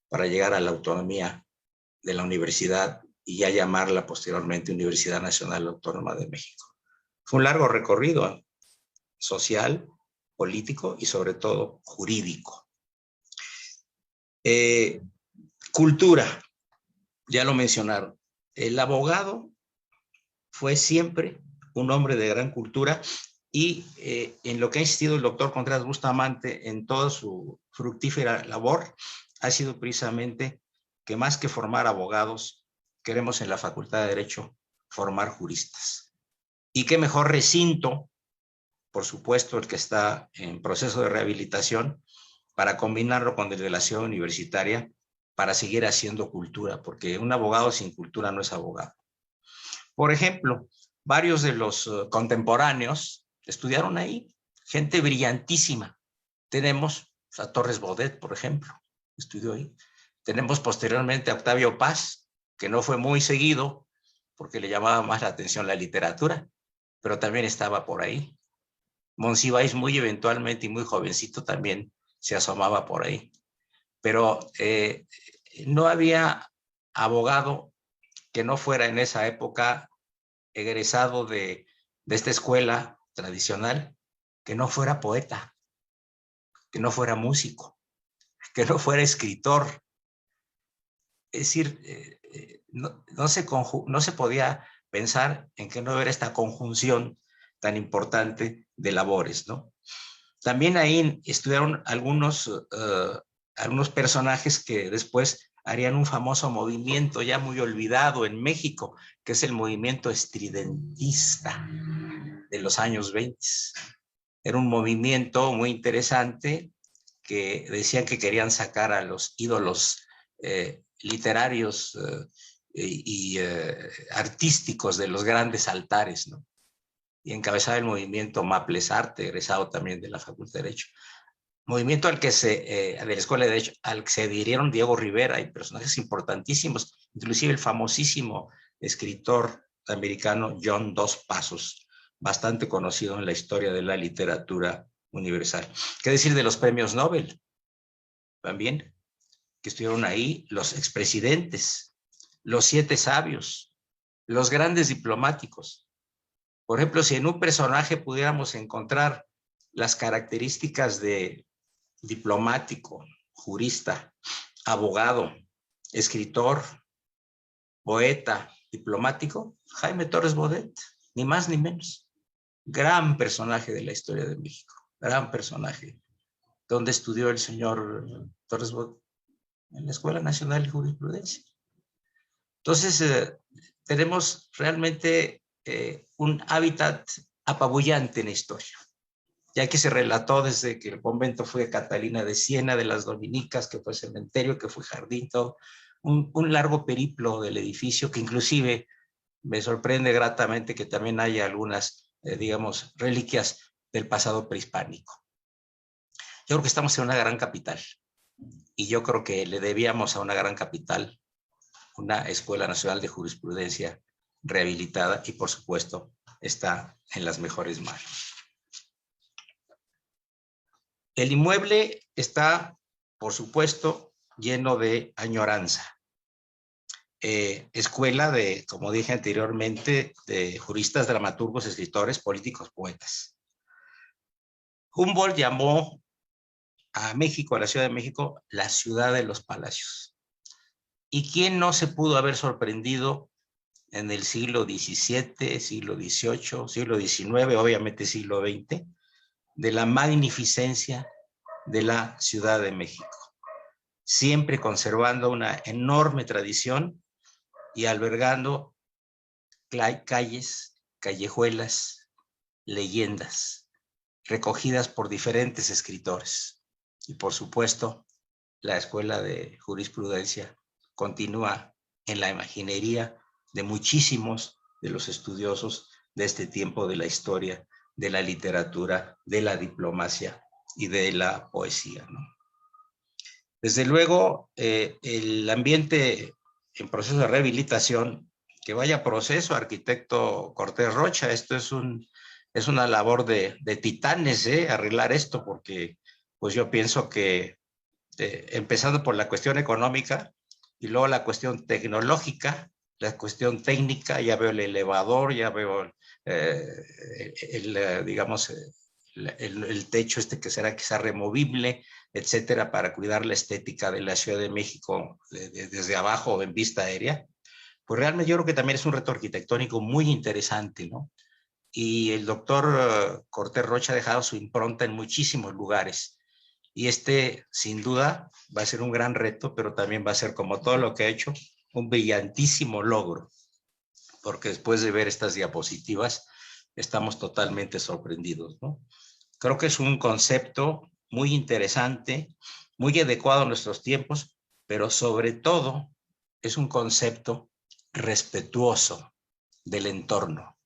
para llegar a la autonomía de la universidad y ya llamarla posteriormente Universidad Nacional Autónoma de México. Fue un largo recorrido social, político y sobre todo jurídico. Cultura, ya lo mencionaron. El abogado fue siempre un hombre de gran cultura y en lo que ha insistido el doctor Contreras Bustamante en toda su fructífera labor ha sido precisamente que más que formar abogados, queremos en la Facultad de Derecho formar juristas. Y qué mejor recinto, por supuesto, el que está en proceso de rehabilitación, para combinarlo con desvelación universitaria, para seguir haciendo cultura, porque un abogado sin cultura no es abogado. Por ejemplo, varios de los contemporáneos estudiaron ahí, gente brillantísima. Tenemos a Torres Bodet, por ejemplo, estudió ahí. Tenemos posteriormente a Octavio Paz, que no fue muy seguido, porque le llamaba más la atención la literatura, pero también estaba por ahí. Monsiváis muy eventualmente y muy jovencito también se asomaba por ahí. Pero no había abogado que no fuera en esa época egresado de esta escuela tradicional, que no fuera poeta, que no fuera músico, que no fuera escritor. Es decir, no se podía pensar en que no hubiera esta conjunción tan importante de labores, ¿no? También ahí estudiaron algunos personajes que después harían un famoso movimiento ya muy olvidado en México, que es el movimiento estridentista de los años 20. Era un movimiento muy interesante que decían que querían sacar a los ídolos literarios y artísticos de los grandes altares, ¿no? Y encabezaba el movimiento Maples Arte, egresado también de la Facultad de Derecho. Movimiento de la Escuela de Derecho, al que se adhirieron Diego Rivera y personajes importantísimos, inclusive el famosísimo escritor americano John Dos Passos, bastante conocido en la historia de la literatura universal. ¿Qué decir de los premios Nobel? También, que estuvieron ahí los expresidentes, los 7 sabios, los grandes diplomáticos. Por ejemplo, si en un personaje pudiéramos encontrar las características de diplomático, jurista, abogado, escritor, poeta, diplomático, Jaime Torres Bodet, ni más ni menos. Gran personaje de la historia de México, gran personaje. ¿Dónde estudió el señor Torres Bodet? En la Escuela Nacional de Jurisprudencia. Entonces, tenemos realmente un hábitat apabullante en la historia, ya que se relató desde que el convento fue Catalina de Siena, de las dominicas, que fue cementerio, que fue jardín, todo, un largo periplo del edificio, que inclusive me sorprende gratamente que también haya algunas, digamos, reliquias del pasado prehispánico. Yo creo que estamos en una gran capital, y yo creo que le debíamos a una gran capital una Escuela Nacional de Jurisprudencia rehabilitada y, por supuesto, está en las mejores manos. El inmueble está, por supuesto, lleno de añoranza. Escuela de, como dije anteriormente, de juristas, dramaturgos, escritores, políticos, poetas. Humboldt llamó a México, a la Ciudad de México, la ciudad de los palacios. ¿Y quién no se pudo haber sorprendido en el siglo XVII, siglo XVIII, siglo XIX, obviamente siglo XX, de la magnificencia de la Ciudad de México? Siempre conservando una enorme tradición y albergando calles, callejuelas, leyendas, recogidas por diferentes escritores. Y por supuesto, la Escuela de Jurisprudencia continúa en la imaginería de muchísimos de los estudiosos de este tiempo de la historia, de la literatura, de la diplomacia y de la poesía, ¿no? Desde luego, el ambiente en proceso de rehabilitación, que vaya proceso, arquitecto Cortés Rocha, esto es una labor de titanes, arreglar esto, porque pues yo pienso que empezando por la cuestión económica y luego la cuestión tecnológica, la cuestión técnica, ya veo el elevador, ya veo digamos, el techo que será quizá removible, etcétera, para cuidar la estética de la Ciudad de México desde abajo o en vista aérea. Pues realmente yo creo que también es un reto arquitectónico muy interesante, ¿no? Y el doctor Cortés Rocha ha dejado su impronta en muchísimos lugares. Y sin duda, va a ser un gran reto, pero también va a ser, como todo lo que ha hecho, un brillantísimo logro. Porque después de ver estas diapositivas, estamos totalmente sorprendidos, ¿no? Creo que es un concepto muy interesante, muy adecuado a nuestros tiempos, pero sobre todo es un concepto respetuoso del entorno,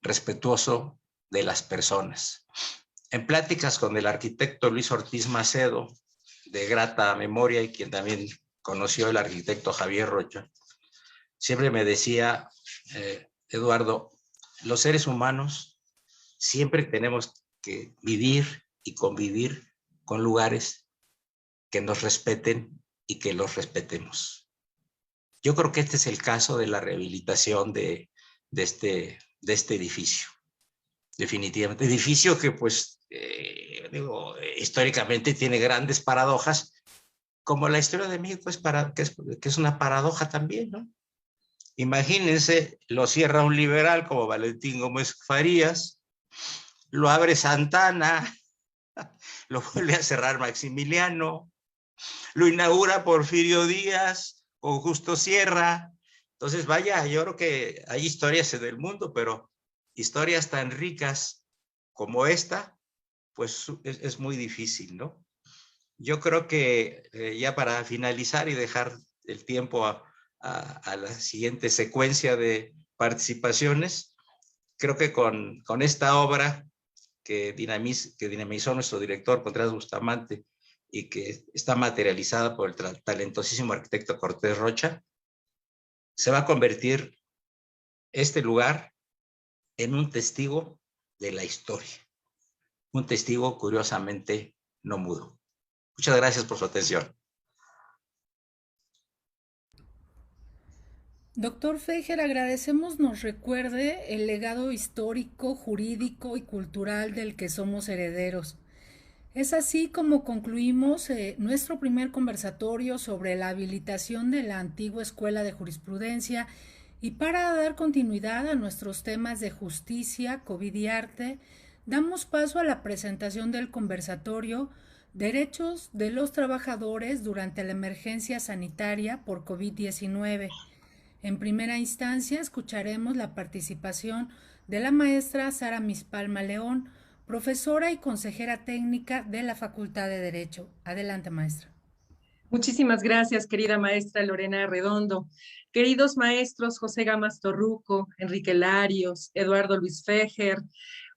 respetuoso de las personas. En pláticas con el arquitecto Luis Ortiz Macedo, de grata memoria, y quien también conoció el arquitecto Javier Rocha, siempre me decía, Eduardo, los seres humanos siempre tenemos que vivir y convivir con lugares que nos respeten y que los respetemos. Yo creo que este es el caso de la rehabilitación de este edificio. Definitivamente. Edificio que, pues, históricamente tiene grandes paradojas, como la historia de México que es una paradoja también, ¿no? Imagínense, lo cierra un liberal como Valentín Gómez Farías, lo abre Santana, lo vuelve a cerrar Maximiliano, lo inaugura Porfirio Díaz o Justo Sierra. Entonces, vaya, yo creo que hay historias en el mundo, pero historias tan ricas como esta, pues es muy difícil, ¿no? Yo creo que ya para finalizar y dejar el tiempo a la siguiente secuencia de participaciones, creo que con esta obra que dinamizó nuestro director Contreras Bustamante y que está materializada por el talentosísimo arquitecto Cortés Rocha, se va a convertir este lugar en un testigo de la historia, un testigo curiosamente no mudo. Muchas gracias por su atención. Doctor Feijer, agradecemos nos recuerde el legado histórico, jurídico y cultural del que somos herederos. Es así como concluimos nuestro primer conversatorio sobre la habilitación de la antigua Escuela de Jurisprudencia, y para dar continuidad a nuestros temas de justicia, COVID y arte, damos paso a la presentación del conversatorio Derechos de los Trabajadores durante la emergencia sanitaria por COVID-19. En primera instancia, escucharemos la participación de la maestra Sara Mispalma León, profesora y consejera técnica de la Facultad de Derecho. Adelante, maestra. Muchísimas gracias, querida maestra Lorena Redondo. Queridos maestros José Gamas Torruco, Enrique Larios, Eduardo Luis Feijer,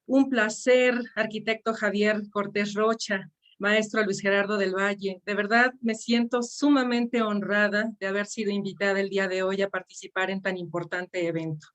un placer, arquitecto Javier Cortés Rocha, maestro Luis Gerardo del Valle. De verdad me siento sumamente honrada de haber sido invitada el día de hoy a participar en tan importante evento.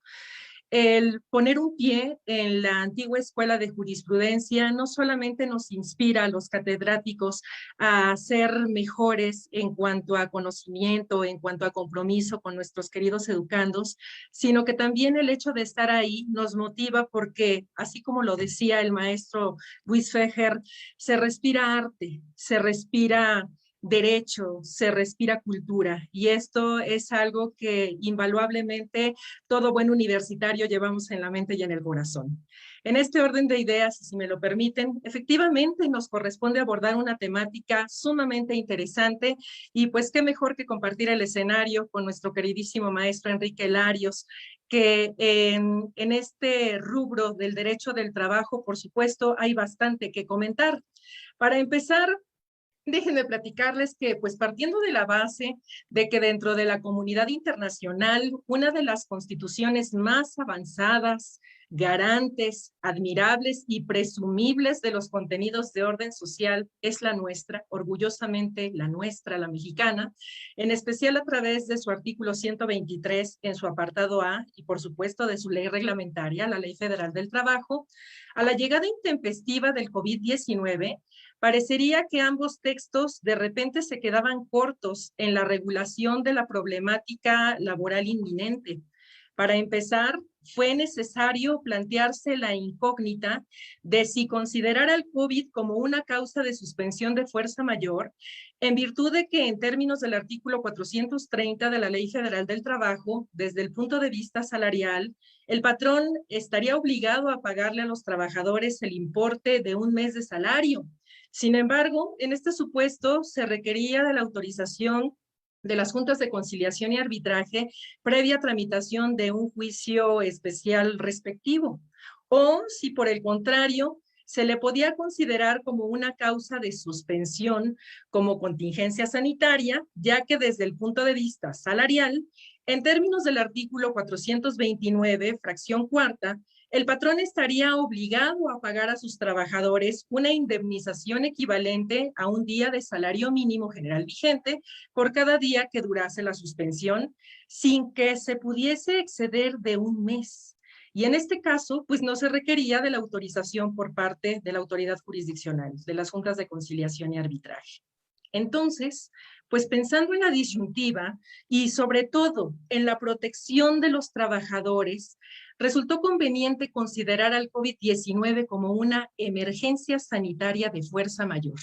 El poner un pie en la antigua Escuela de Jurisprudencia no solamente nos inspira a los catedráticos a ser mejores en cuanto a conocimiento, en cuanto a compromiso con nuestros queridos educandos, sino que también el hecho de estar ahí nos motiva porque, así como lo decía el maestro Luis Feijer, se respira arte, se respira derecho, se respira cultura, y esto es algo que invaluablemente todo buen universitario llevamos en la mente y en el corazón. En este orden de ideas, si me lo permiten, efectivamente nos corresponde abordar una temática sumamente interesante, y pues qué mejor que compartir el escenario con nuestro queridísimo maestro Enrique Larios, que en este rubro del derecho del trabajo, por supuesto, hay bastante que comentar. Para empezar, déjenme platicarles que, pues partiendo de la base de que dentro de la comunidad internacional, una de las constituciones más avanzadas, garantes, admirables y presumibles de los contenidos de orden social es la nuestra, orgullosamente la nuestra, la mexicana, en especial a través de su artículo 123 en su apartado A y por supuesto de su ley reglamentaria, la Ley Federal del Trabajo. A la llegada intempestiva del COVID-19, parecería que ambos textos de repente se quedaban cortos en la regulación de la problemática laboral inminente. Para empezar, fue necesario plantearse la incógnita de si considerar al COVID como una causa de suspensión de fuerza mayor, en virtud de que en términos del artículo 430 de la Ley Federal del Trabajo, desde el punto de vista salarial, el patrón estaría obligado a pagarle a los trabajadores el importe de un mes de salario. Sin embargo, en este supuesto se requería de la autorización de las juntas de conciliación y arbitraje previa tramitación de un juicio especial respectivo, o si por el contrario se le podía considerar como una causa de suspensión como contingencia sanitaria, ya que desde el punto de vista salarial, en términos del artículo 429, fracción cuarta, el patrón estaría obligado a pagar a sus trabajadores una indemnización equivalente a un día de salario mínimo general vigente por cada día que durase la suspensión, sin que se pudiese exceder de un mes. Y en este caso, pues no se requería de la autorización por parte de la autoridad jurisdiccional, de las juntas de conciliación y arbitraje. Entonces, pues pensando en la disyuntiva y sobre todo en la protección de los trabajadores, resultó conveniente considerar al COVID-19 como una emergencia sanitaria de fuerza mayor,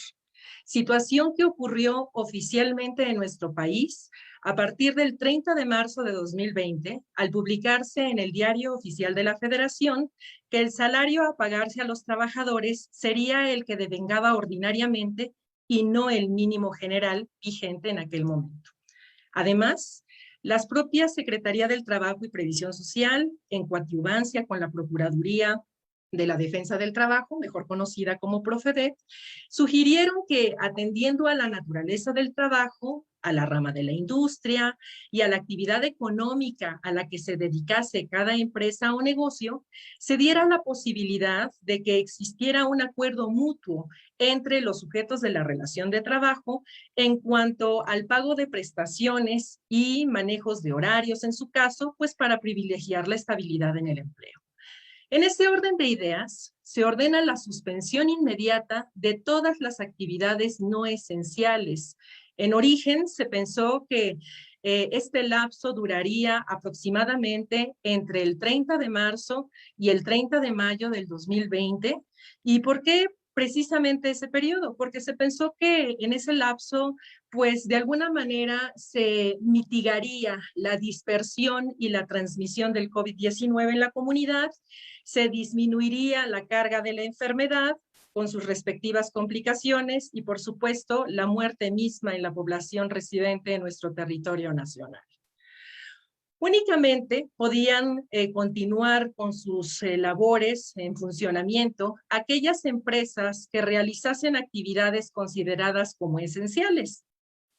situación que ocurrió oficialmente en nuestro país a partir del 30 de marzo de 2020, al publicarse en el Diario Oficial de la Federación que el salario a pagarse a los trabajadores sería el que devengaba ordinariamente y no el mínimo general vigente en aquel momento. Además, las propias Secretaría del Trabajo y Previsión Social, en coadyuvancia con la Procuraduría de la Defensa del Trabajo, mejor conocida como Profedet, sugirieron que, atendiendo a la naturaleza del trabajo, a la rama de la industria y a la actividad económica a la que se dedicase cada empresa o negocio, se diera la posibilidad de que existiera un acuerdo mutuo entre los sujetos de la relación de trabajo en cuanto al pago de prestaciones y manejos de horarios, en su caso, pues para privilegiar la estabilidad en el empleo. En ese orden de ideas, se ordena la suspensión inmediata de todas las actividades no esenciales. En origen se pensó que este lapso duraría aproximadamente entre el 30 de marzo y el 30 de mayo del 2020. ¿Y por qué precisamente ese periodo? Porque se pensó que en ese lapso, pues de alguna manera se mitigaría la dispersión y la transmisión del COVID-19 en la comunidad, se disminuiría la carga de la enfermedad con sus respectivas complicaciones y, por supuesto, la muerte misma en la población residente en nuestro territorio nacional. Únicamente podían continuar con sus labores en funcionamiento aquellas empresas que realizasen actividades consideradas como esenciales.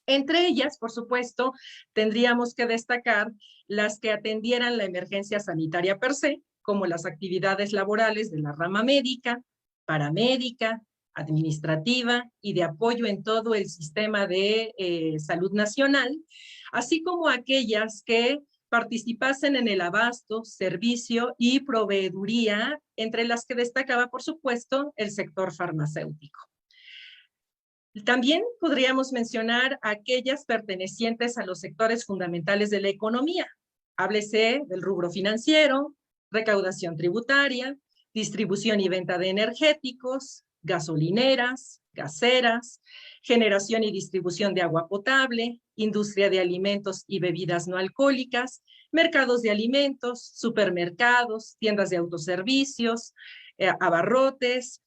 Entre ellas, por supuesto, tendríamos que destacar las que atendieran la emergencia sanitaria per se, como las actividades laborales de la rama médica, paramédica, administrativa y de apoyo en todo el sistema de salud nacional, así como aquellas que participasen en el abasto, servicio y proveeduría, entre las que destacaba, por supuesto, el sector farmacéutico. También podríamos mencionar aquellas pertenecientes a los sectores fundamentales de la economía. Háblese del rubro financiero, recaudación tributaria, distribución y venta de energéticos, gasolineras, gaseras, generación y distribución de agua potable, industria de alimentos y bebidas no alcohólicas, mercados de alimentos, supermercados, tiendas de autoservicios, abarrotes,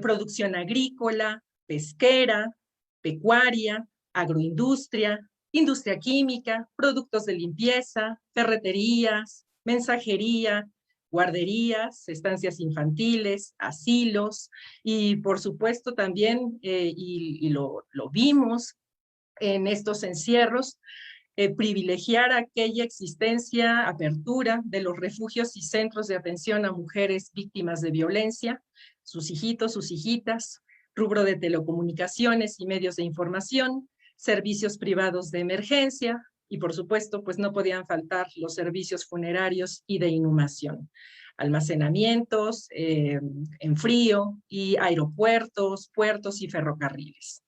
producción agrícola, pesquera, pecuaria, agroindustria, industria química, productos de limpieza, ferreterías, mensajería, guarderías, estancias infantiles, asilos y por supuesto también, lo vimos en estos encierros, privilegiar aquella existencia, apertura de los refugios y centros de atención a mujeres víctimas de violencia, sus hijitos, sus hijitas, rubro de telecomunicaciones y medios de información, servicios privados de emergencia, y por supuesto, pues no podían faltar los servicios funerarios y de inhumación, almacenamientos en frío y aeropuertos, puertos y ferrocarriles.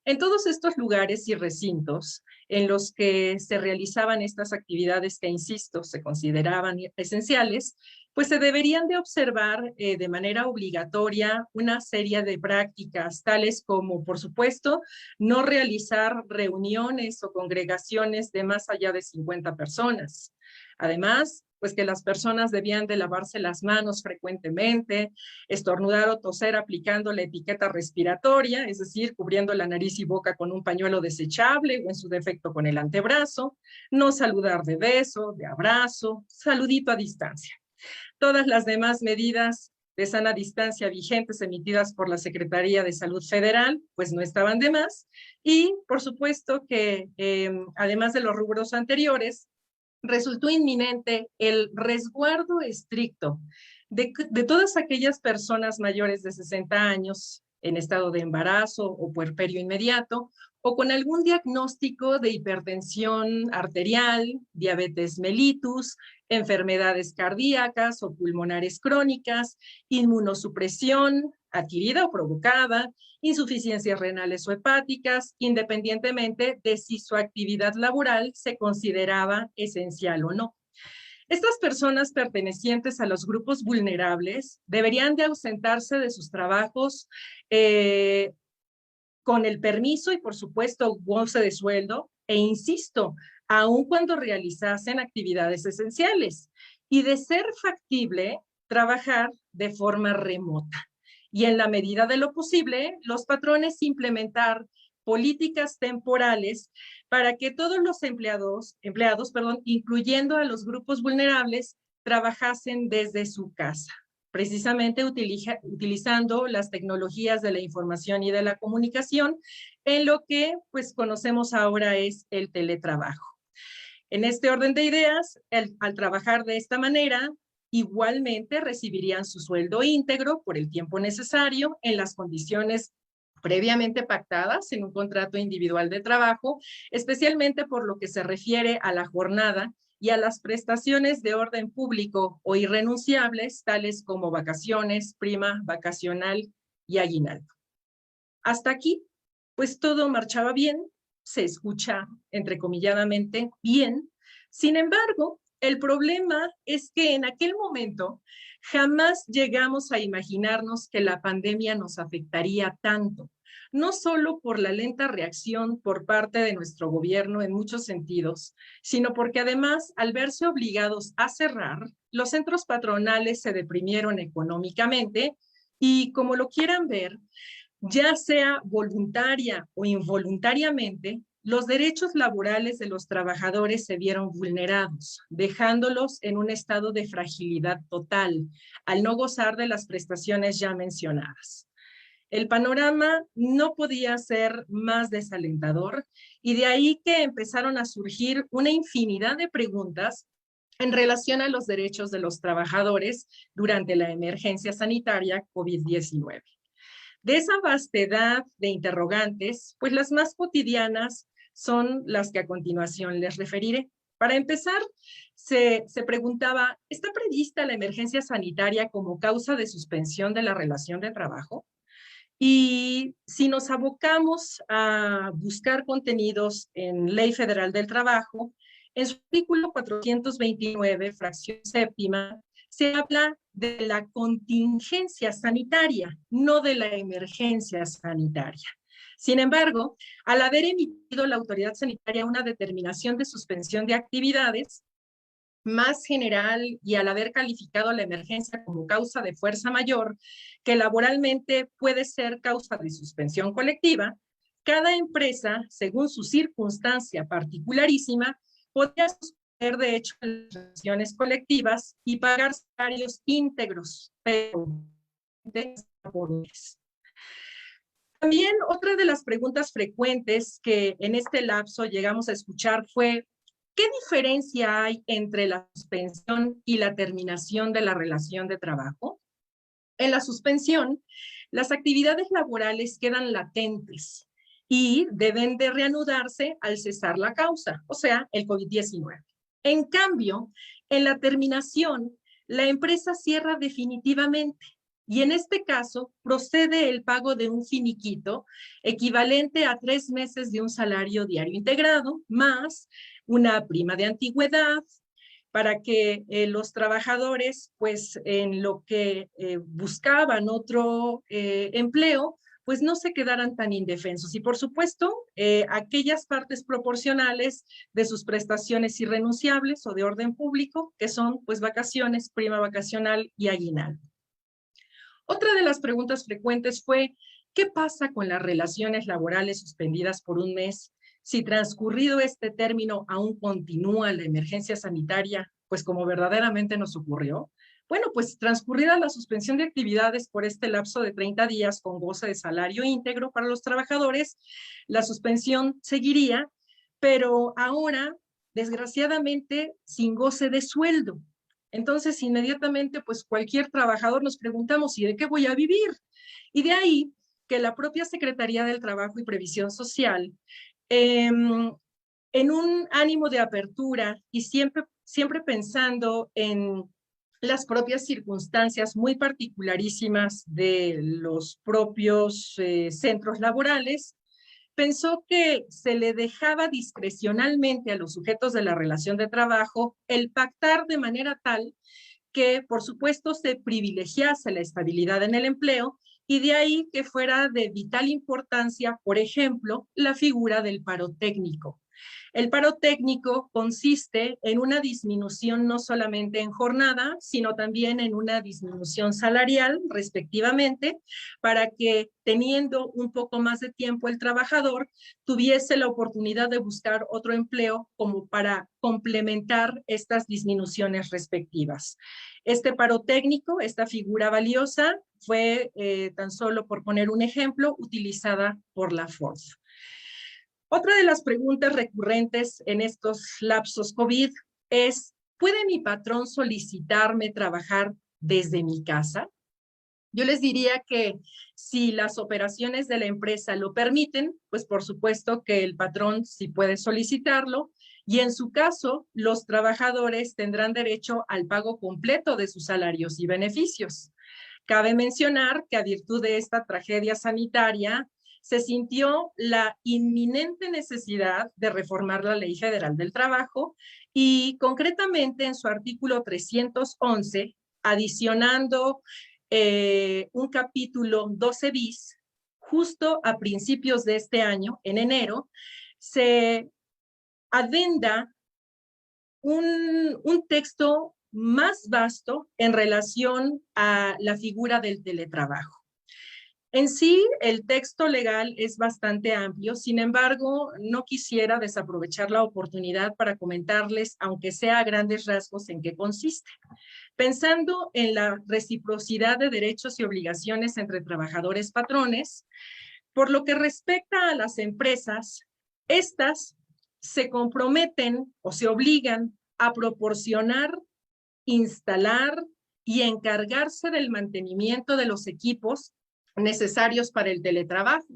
En todos estos lugares y recintos en los que se realizaban estas actividades que, insisto, se consideraban esenciales, pues se deberían de observar de manera obligatoria una serie de prácticas, tales como, por supuesto, no realizar reuniones o congregaciones de más allá de 50 personas. Además, pues que las personas debían de lavarse las manos frecuentemente, estornudar o toser aplicando la etiqueta respiratoria, es decir, cubriendo la nariz y boca con un pañuelo desechable o en su defecto con el antebrazo, no saludar de beso, de abrazo, saludito a distancia. Todas las demás medidas de sana distancia vigentes emitidas por la Secretaría de Salud Federal, pues no estaban de más. Y por supuesto que además de los rubros anteriores, resultó inminente el resguardo estricto de todas aquellas personas mayores de 60 años en estado de embarazo o puerperio inmediato o con algún diagnóstico de hipertensión arterial, diabetes mellitus, enfermedades cardíacas o pulmonares crónicas, inmunosupresión adquirida o provocada, insuficiencias renales o hepáticas, independientemente de si su actividad laboral se consideraba esencial o no. Estas personas pertenecientes a los grupos vulnerables deberían de ausentarse de sus trabajos con el permiso y, por supuesto, goce de sueldo, e insisto, aun cuando realizasen actividades esenciales, y de ser factible, trabajar de forma remota. Y en la medida de lo posible, los patrones implementar políticas temporales para que todos los empleados, incluyendo a los grupos vulnerables, trabajasen desde su casa, precisamente utilizando las tecnologías de la información y de la comunicación en lo que pues conocemos ahora es el teletrabajo. En este orden de ideas, al trabajar de esta manera, igualmente recibirían su sueldo íntegro por el tiempo necesario en las condiciones previamente pactadas en un contrato individual de trabajo, especialmente por lo que se refiere a la jornada y a las prestaciones de orden público o irrenunciables, tales como vacaciones, prima vacacional y aguinaldo. Hasta aquí, pues todo marchaba bien, se escucha entrecomilladamente bien. Sin embargo, el problema es que en aquel momento jamás llegamos a imaginarnos que la pandemia nos afectaría tanto, no solo por la lenta reacción por parte de nuestro gobierno en muchos sentidos, sino porque además, al verse obligados a cerrar, los centros patronales se deprimieron económicamente y, como lo quieran ver, ya sea voluntaria o involuntariamente, los derechos laborales de los trabajadores se vieron vulnerados, dejándolos en un estado de fragilidad total, al no gozar de las prestaciones ya mencionadas. El panorama no podía ser más desalentador y de ahí que empezaron a surgir una infinidad de preguntas en relación a los derechos de los trabajadores durante la emergencia sanitaria COVID-19. De esa vastedad de interrogantes, pues las más cotidianas son las que a continuación les referiré. Para empezar, se preguntaba, ¿está prevista la emergencia sanitaria como causa de suspensión de la relación de trabajo? Y si nos abocamos a buscar contenidos en Ley Federal del Trabajo, en su artículo 429, fracción séptima, se habla de la contingencia sanitaria, no de la emergencia sanitaria. Sin embargo, al haber emitido la autoridad sanitaria una determinación de suspensión de actividades más general y al haber calificado la emergencia como causa de fuerza mayor, que laboralmente puede ser causa de suspensión colectiva, cada empresa, según su circunstancia particularísima, podría suspender de hecho las relaciones colectivas y pagar salarios íntegros, pero por mes. También otra de las preguntas frecuentes que en este lapso llegamos a escuchar fue, ¿qué diferencia hay entre la suspensión y la terminación de la relación de trabajo? En la suspensión, las actividades laborales quedan latentes y deben de reanudarse al cesar la causa, o sea, el COVID-19. En cambio, en la terminación, la empresa cierra definitivamente y en este caso procede el pago de un finiquito equivalente a 3 meses de un salario diario integrado, más una prima de antigüedad, para que los trabajadores, pues en lo que buscaban otro empleo, pues no se quedaran tan indefensos. Y por supuesto, aquellas partes proporcionales de sus prestaciones irrenunciables o de orden público, que son pues vacaciones, prima vacacional y aguinaldo. Otra de las preguntas frecuentes fue, ¿qué pasa con las relaciones laborales suspendidas por un mes? Si transcurrido este término aún continúa la emergencia sanitaria, pues como verdaderamente nos ocurrió. Bueno, pues transcurrida la suspensión de actividades por este lapso de 30 días con goce de salario íntegro para los trabajadores, la suspensión seguiría, pero ahora, desgraciadamente, sin goce de sueldo. Entonces, inmediatamente, pues cualquier trabajador nos preguntamos, ¿y de qué voy a vivir? Y de ahí que la propia Secretaría del Trabajo y Previsión Social, en un ánimo de apertura y siempre pensando en las propias circunstancias muy particularísimas de los propios centros laborales, pensó que se le dejaba discrecionalmente a los sujetos de la relación de trabajo el pactar de manera tal que, por supuesto, se privilegiase la estabilidad en el empleo y de ahí que fuera de vital importancia, por ejemplo, la figura del paro técnico. El paro técnico consiste en una disminución no solamente en jornada, sino también en una disminución salarial, respectivamente, para que teniendo un poco más de tiempo el trabajador tuviese la oportunidad de buscar otro empleo como para complementar estas disminuciones respectivas. Este paro técnico, esta figura valiosa, fue, tan solo por poner un ejemplo, utilizada por la Ford. Otra de las preguntas recurrentes en estos lapsos COVID es, ¿puede mi patrón solicitarme trabajar desde mi casa? Yo les diría que si las operaciones de la empresa lo permiten, pues por supuesto que el patrón sí puede solicitarlo y en su caso los trabajadores tendrán derecho al pago completo de sus salarios y beneficios. Cabe mencionar que a virtud de esta tragedia sanitaria, se sintió la inminente necesidad de reformar la Ley Federal del Trabajo y concretamente en su artículo 311, adicionando un capítulo 12 bis, justo a principios de este año, en enero, se adenda un texto más vasto en relación a la figura del teletrabajo. En sí, el texto legal es bastante amplio, sin embargo, no quisiera desaprovechar la oportunidad para comentarles, aunque sea a grandes rasgos, en qué consiste. Pensando en la reciprocidad de derechos y obligaciones entre trabajadores patrones, por lo que respecta a las empresas, estas se comprometen o se obligan a proporcionar, instalar y encargarse del mantenimiento de los equipos necesarios para el teletrabajo,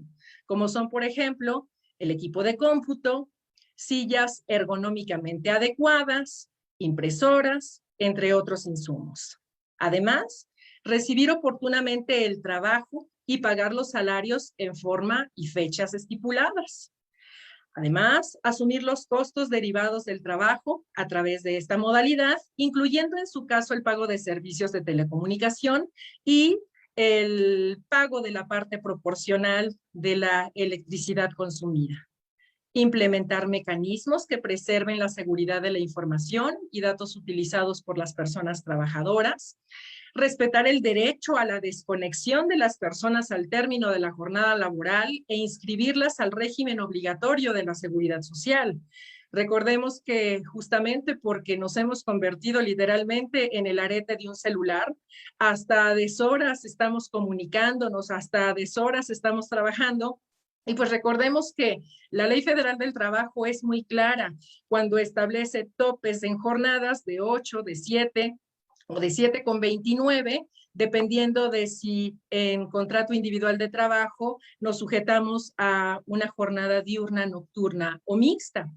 como son, por ejemplo, el equipo de cómputo, sillas ergonómicamente adecuadas, impresoras, entre otros insumos. Además, recibir oportunamente el trabajo y pagar los salarios en forma y fechas estipuladas. Además, asumir los costos derivados del trabajo a través de esta modalidad, incluyendo en su caso el pago de servicios de telecomunicación y el pago de la parte proporcional de la electricidad consumida. Implementar mecanismos que preserven la seguridad de la información y datos utilizados por las personas trabajadoras. Respetar el derecho a la desconexión de las personas al término de la jornada laboral e inscribirlas al régimen obligatorio de la seguridad social. Recordemos que justamente porque nos hemos convertido literalmente en el arete de un celular, hasta a deshoras estamos comunicándonos, hasta a deshoras estamos trabajando. Y pues recordemos que la Ley Federal del Trabajo es muy clara cuando establece topes en jornadas de 8, de 7 o de 7,29, dependiendo de si en contrato individual de trabajo nos sujetamos a una jornada diurna, nocturna o mixta.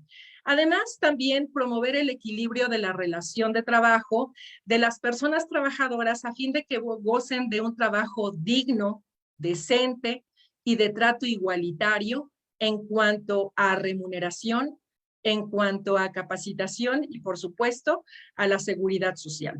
Además, también promover el equilibrio de la relación de trabajo de las personas trabajadoras a fin de que gocen de un trabajo digno, decente y de trato igualitario en cuanto a remuneración, en cuanto a capacitación y, por supuesto, a la seguridad social.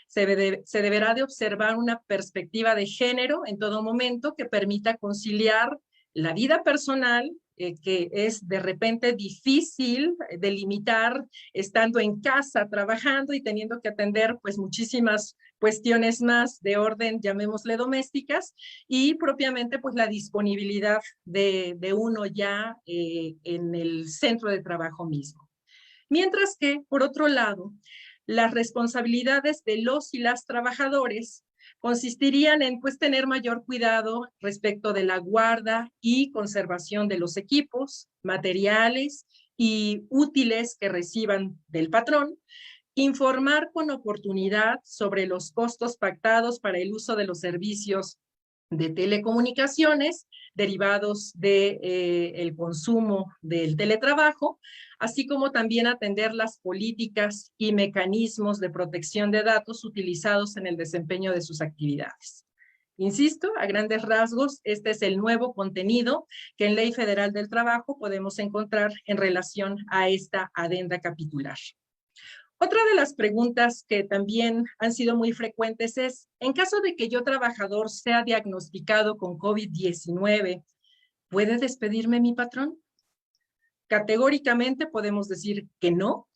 Se deberá de observar una perspectiva de género en todo momento que permita conciliar la vida personal, que es de repente difícil delimitar estando en casa trabajando y teniendo que atender pues muchísimas cuestiones más de orden, llamémosle domésticas, y propiamente pues la disponibilidad de uno ya en el centro de trabajo mismo. Mientras que, por otro lado, las responsabilidades de los y las trabajadores consistirían en pues tener mayor cuidado respecto de la guarda y conservación de los equipos, materiales y útiles que reciban del patrón, informar con oportunidad sobre los costos pactados para el uso de los servicios de telecomunicaciones derivados del consumo del teletrabajo, así como también atender las políticas y mecanismos de protección de datos utilizados en el desempeño de sus actividades. Insisto, a grandes rasgos, este es el nuevo contenido que en Ley Federal del Trabajo podemos encontrar en relación a esta adenda capitular. Otra de las preguntas que también han sido muy frecuentes es, en caso de que yo trabajador sea diagnosticado con COVID-19, ¿puede despedirme mi patrón? Categóricamente podemos decir que no.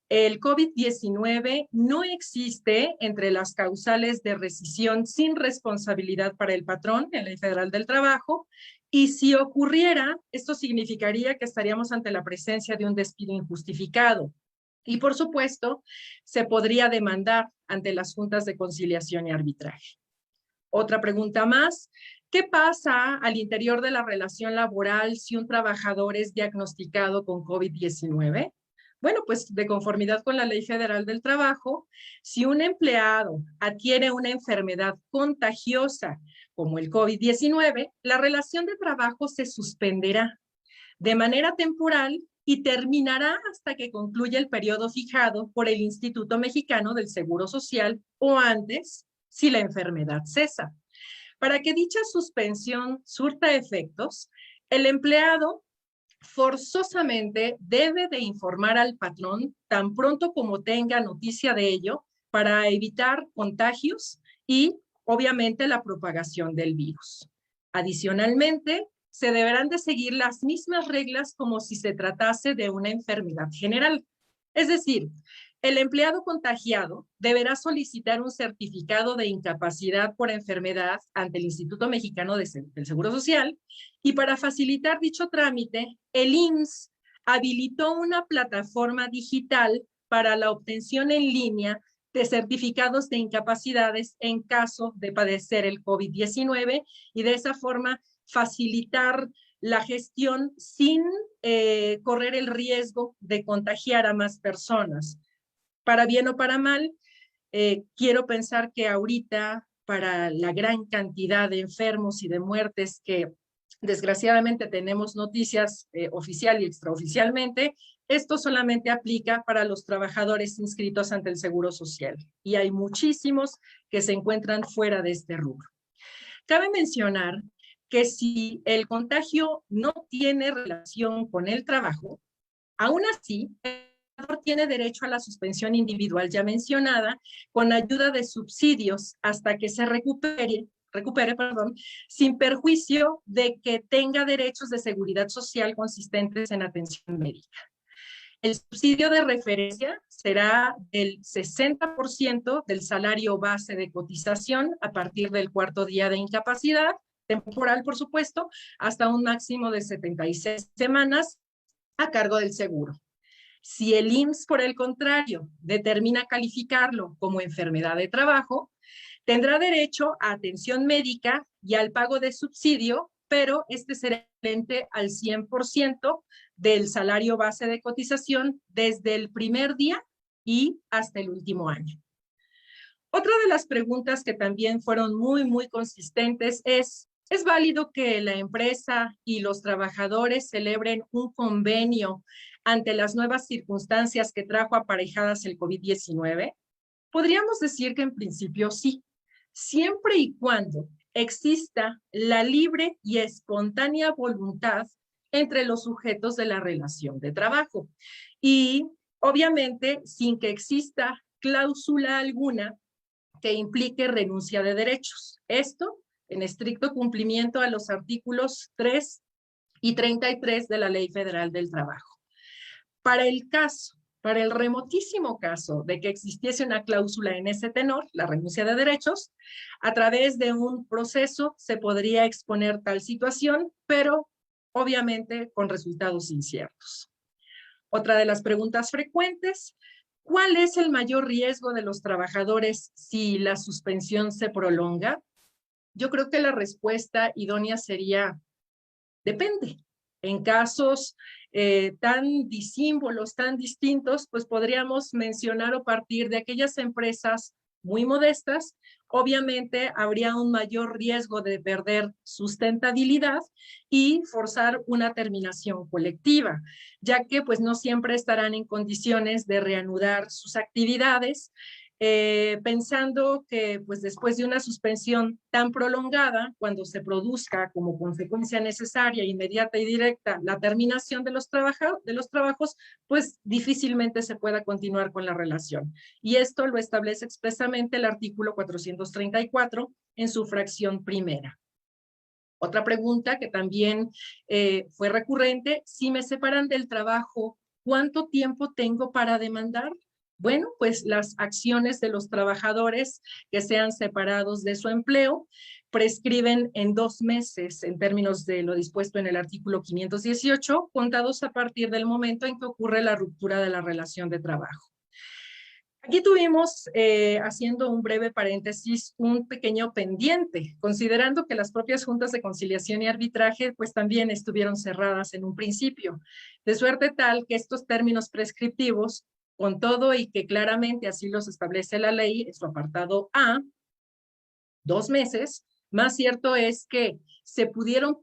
El COVID-19 no existe entre las causales de rescisión sin responsabilidad para el patrón en la Ley Federal del Trabajo, y si ocurriera, esto significaría que estaríamos ante la presencia de un despido injustificado. Y por supuesto, se podría demandar ante las juntas de conciliación y arbitraje. Otra pregunta más, ¿qué pasa al interior de la relación laboral si un trabajador es diagnosticado con COVID-19? Bueno, pues de conformidad con la Ley Federal del Trabajo, si un empleado adquiere una enfermedad contagiosa como el COVID-19, la relación de trabajo se suspenderá de manera temporal y terminará hasta que concluya el periodo fijado por el Instituto Mexicano del Seguro Social o antes, si la enfermedad cesa. Para que dicha suspensión surta efectos, el empleado forzosamente debe de informar al patrón tan pronto como tenga noticia de ello para evitar contagios y, obviamente, la propagación del virus. Adicionalmente, se deberán de seguir las mismas reglas como si se tratase de una enfermedad general. Es decir, el empleado contagiado deberá solicitar un certificado de incapacidad por enfermedad ante el Instituto Mexicano del Seguro Social, y para facilitar dicho trámite, el IMSS habilitó una plataforma digital para la obtención en línea de certificados de incapacidades en caso de padecer el COVID-19 y de esa forma facilitar la gestión sin correr el riesgo de contagiar a más personas. Para bien o para mal, quiero pensar que ahorita, para la gran cantidad de enfermos y de muertes que desgraciadamente tenemos noticias oficial y extraoficialmente, esto solamente aplica para los trabajadores inscritos ante el Seguro Social. Y hay muchísimos que se encuentran fuera de este rubro. Cabe mencionar que si el contagio no tiene relación con el trabajo, aún así, el trabajador tiene derecho a la suspensión individual ya mencionada, con ayuda de subsidios hasta que se recupere, sin perjuicio de que tenga derechos de seguridad social consistentes en atención médica. El subsidio de referencia será del 60% del salario base de cotización a partir del cuarto día de incapacidad, temporal por supuesto, hasta un máximo de 76 semanas a cargo del seguro. Si el IMSS, por el contrario, determina calificarlo como enfermedad de trabajo, tendrá derecho a atención médica y al pago de subsidio, pero este será equivalente al 100% del salario base de cotización desde el primer día y hasta el último año. Otra de las preguntas que también fueron muy consistentes es, Es válido que la empresa y los trabajadores celebren un convenio ante las nuevas circunstancias que trajo aparejadas el COVID-19. Podríamos decir que en principio sí, siempre y cuando exista la libre y espontánea voluntad entre los sujetos de la relación de trabajo. Y obviamente sin que exista cláusula alguna que implique renuncia de derechos. Esto en estricto cumplimiento a los artículos 3 y 33 de la Ley Federal del Trabajo. Para el remotísimo caso de que existiese una cláusula en ese tenor, la renuncia de derechos, a través de un proceso se podría exponer tal situación, pero obviamente con resultados inciertos. Otra de las preguntas frecuentes: ¿cuál es el mayor riesgo de los trabajadores si la suspensión se prolonga? Yo creo que la respuesta idónea sería: depende. En casos tan disímbolos, tan distintos, pues podríamos mencionar o partir de aquellas empresas muy modestas. Obviamente habría un mayor riesgo de perder sustentabilidad y forzar una terminación colectiva, ya que pues no siempre estarán en condiciones de reanudar sus actividades, pensando que pues después de una suspensión tan prolongada, cuando se produzca como consecuencia necesaria, inmediata y directa la terminación de los trabajos, pues difícilmente se pueda continuar con la relación. Y esto lo establece expresamente el artículo 434 en su fracción primera. Otra pregunta que también fue recurrente: si me separan del trabajo, ¿cuánto tiempo tengo para demandar? Bueno, pues las acciones de los trabajadores que sean separados de su empleo prescriben en 2 meses en términos de lo dispuesto en el artículo 518, contados a partir del momento en que ocurre la ruptura de la relación de trabajo. Aquí tuvimos, haciendo un breve paréntesis, un pequeño pendiente, considerando que las propias juntas de conciliación y arbitraje pues también estuvieron cerradas en un principio, de suerte tal que estos términos prescriptivos, con todo y que claramente así los establece la ley en su apartado A, 2 meses, más cierto es que se pudieron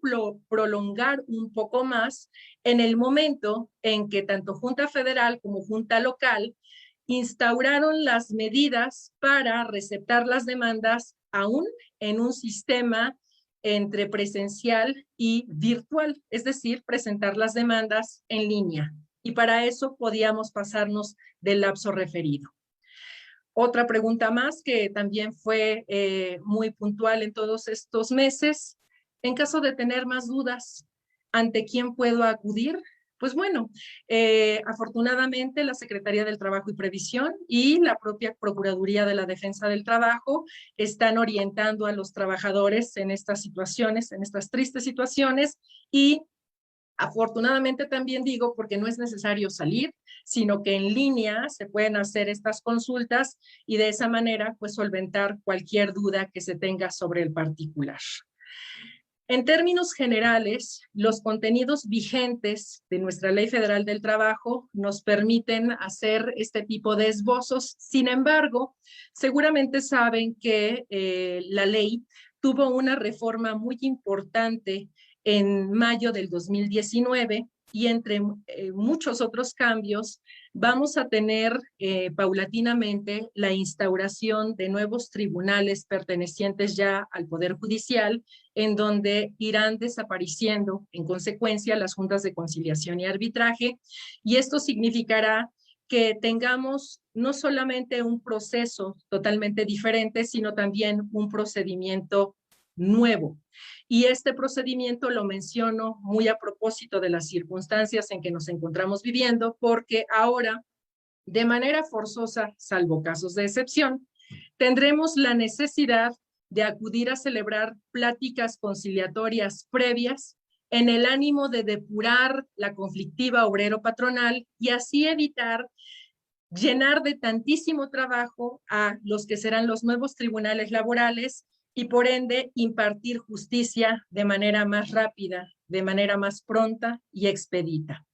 prolongar un poco más en el momento en que tanto Junta Federal como Junta Local instauraron las medidas para receptar las demandas aún en un sistema entre presencial y virtual, es decir, presentar las demandas en línea. Y para eso podíamos pasarnos del lapso referido. Otra pregunta más que también fue muy puntual en todos estos meses: en caso de tener más dudas, ¿ante quién puedo acudir? Pues bueno, afortunadamente la Secretaría del Trabajo y Previsión y la propia Procuraduría de la Defensa del Trabajo están orientando a los trabajadores en estas situaciones, en estas tristes situaciones, y afortunadamente también digo porque no es necesario salir, sino que en línea se pueden hacer estas consultas y de esa manera pues solventar cualquier duda que se tenga sobre el particular. En términos generales, los contenidos vigentes de nuestra Ley Federal del Trabajo nos permiten hacer este tipo de esbozos. Sin embargo, seguramente saben que la ley tuvo una reforma muy importante en mayo del 2019 y entre muchos otros cambios vamos a tener paulatinamente la instauración de nuevos tribunales pertenecientes ya al Poder Judicial, en donde irán desapareciendo en consecuencia las juntas de conciliación y arbitraje, y esto significará que tengamos no solamente un proceso totalmente diferente, sino también un procedimiento nuevo. Y este procedimiento lo menciono muy a propósito de las circunstancias en que nos encontramos viviendo, porque ahora, de manera forzosa, salvo casos de excepción, tendremos la necesidad de acudir a celebrar pláticas conciliatorias previas en el ánimo de depurar la conflictiva obrero-patronal y así evitar llenar de tantísimo trabajo a los que serán los nuevos tribunales laborales y por ende impartir justicia de manera más rápida, de manera más pronta y expedita.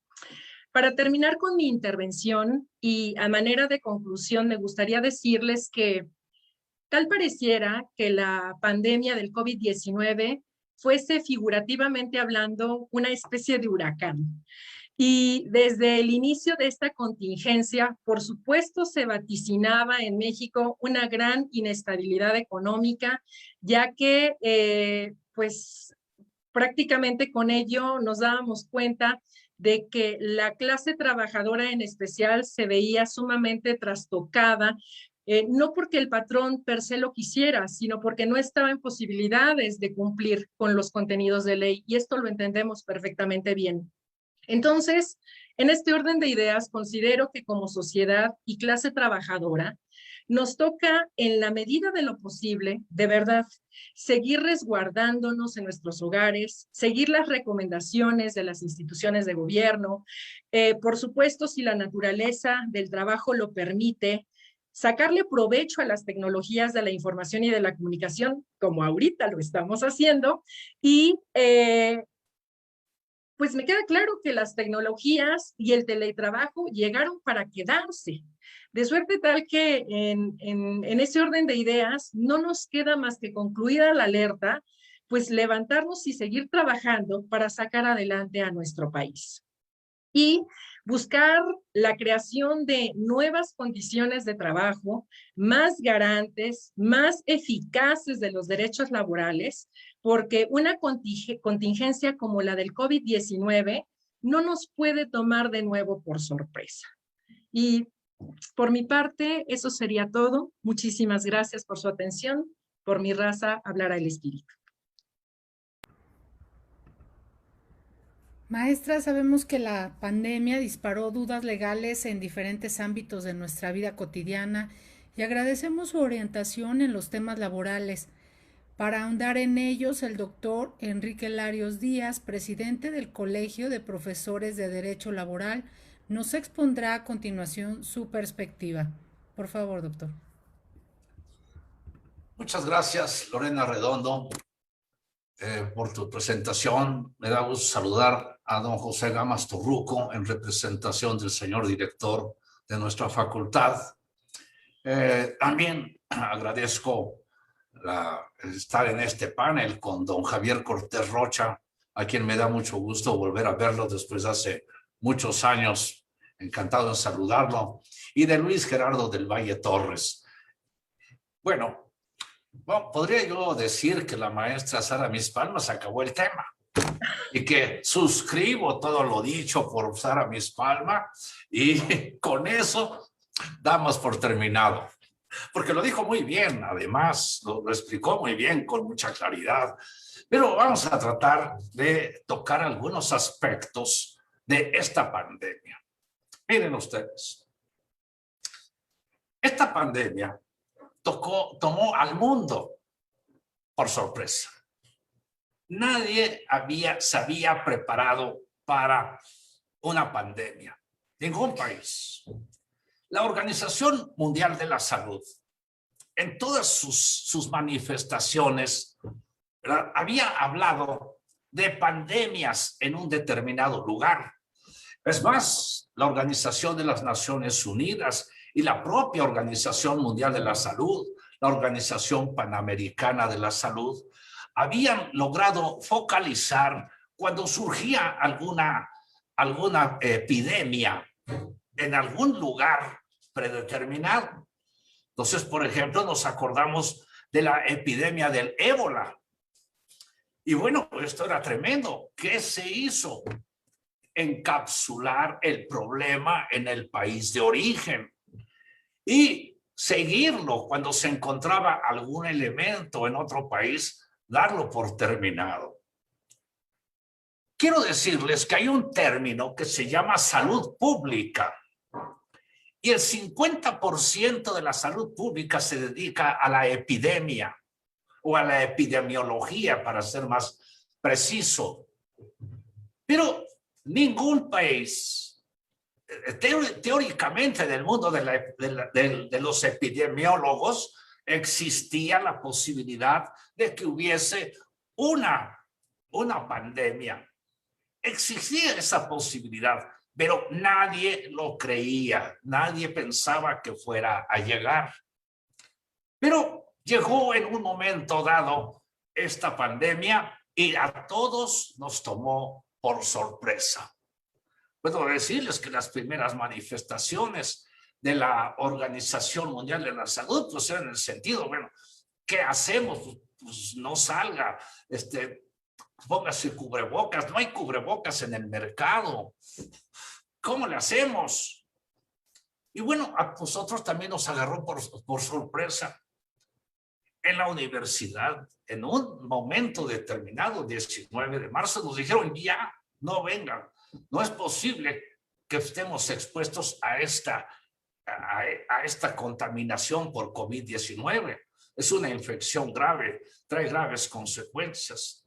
Para terminar con mi intervención y a manera de conclusión, me gustaría decirles que tal pareciera que la pandemia del COVID-19 fuese figurativamente hablando una especie de huracán. Y desde el inicio de esta contingencia, por supuesto, se vaticinaba en México una gran inestabilidad económica, ya que pues prácticamente con ello nos dábamos cuenta de que la clase trabajadora en especial se veía sumamente trastocada, no porque el patrón per se lo quisiera, sino porque no estaba en posibilidades de cumplir con los contenidos de ley, y esto lo entendemos perfectamente bien. Entonces, en este orden de ideas, considero que como sociedad y clase trabajadora, nos toca, en la medida de lo posible, de verdad, seguir resguardándonos en nuestros hogares, seguir las recomendaciones de las instituciones de gobierno, por supuesto, si la naturaleza del trabajo lo permite, sacarle provecho a las tecnologías de la información y de la comunicación, como ahorita lo estamos haciendo, y pues me queda claro que las tecnologías y el teletrabajo llegaron para quedarse, de suerte tal que en ese orden de ideas no nos queda más que concluida la alerta, pues levantarnos y seguir trabajando para sacar adelante a nuestro país. Y buscar la creación de nuevas condiciones de trabajo más garantes, más eficaces de los derechos laborales, porque una contingencia como la del COVID-19 no nos puede tomar de nuevo por sorpresa. Y por mi parte, eso sería todo. Muchísimas gracias por su atención. Por mi raza, hablará el espíritu. Maestra, sabemos que la pandemia disparó dudas legales en diferentes ámbitos de nuestra vida cotidiana y agradecemos su orientación en los temas laborales. Para ahondar en ellos, el doctor Enrique Larios Díaz, presidente del Colegio de Profesores de Derecho Laboral, nos expondrá a continuación su perspectiva. Por favor, doctor. Muchas gracias, Lorena Redondo, por tu presentación. Me da gusto saludar a don José Gamas Torruco en representación del señor director de nuestra facultad. También agradezco estar en este panel con don Javier Cortés Rocha, a quien me da mucho gusto volver a verlo después de hace muchos años. Encantado de saludarlo. Y de Luis Gerardo del Valle Torres. Bueno, podría yo decir que la maestra Sara Mispalmas acabó el tema y que suscribo todo lo dicho por Sara Mispalma y con eso damos por terminado. Porque lo dijo muy bien, además, lo explicó muy bien, con mucha claridad. Pero vamos a tratar de tocar algunos aspectos de esta pandemia. Miren ustedes, esta pandemia tomó al mundo por sorpresa. Nadie se había preparado para una pandemia. Ningún país. La Organización Mundial de la Salud, en todas sus manifestaciones, ¿verdad?, había hablado de pandemias en un determinado lugar. Es más, la Organización de las Naciones Unidas y la propia Organización Mundial de la Salud, la Organización Panamericana de la Salud, habían logrado focalizar cuando surgía alguna epidemia en algún lugar predeterminado. Entonces, por ejemplo, nos acordamos de la epidemia del ébola. Y bueno, esto era tremendo. ¿Qué se hizo? Encapsular el problema en el país de origen y seguirlo cuando se encontraba algún elemento en otro país, darlo por terminado. Quiero decirles que hay un término que se llama salud pública y el 50% de la salud pública se dedica a la epidemia o a la epidemiología, para ser más preciso. Pero ningún país, teóricamente del mundo de los epidemiólogos, existía la posibilidad de que hubiese una pandemia. Existía esa posibilidad, pero nadie lo creía, nadie pensaba que fuera a llegar. Pero llegó en un momento dado esta pandemia y a todos nos tomó por sorpresa. Puedo decirles que las primeras manifestaciones de la Organización Mundial de la Salud, pues eran en el sentido, bueno, ¿qué hacemos? Pues no salga, póngase cubrebocas, no hay cubrebocas en el mercado. ¿Cómo le hacemos? Y bueno, a nosotros también nos agarró por sorpresa. En la universidad, en un momento determinado, 19 de marzo, nos dijeron ya, no vengan, no es posible que estemos expuestos a esta contaminación por COVID-19. Es una infección grave, trae graves consecuencias.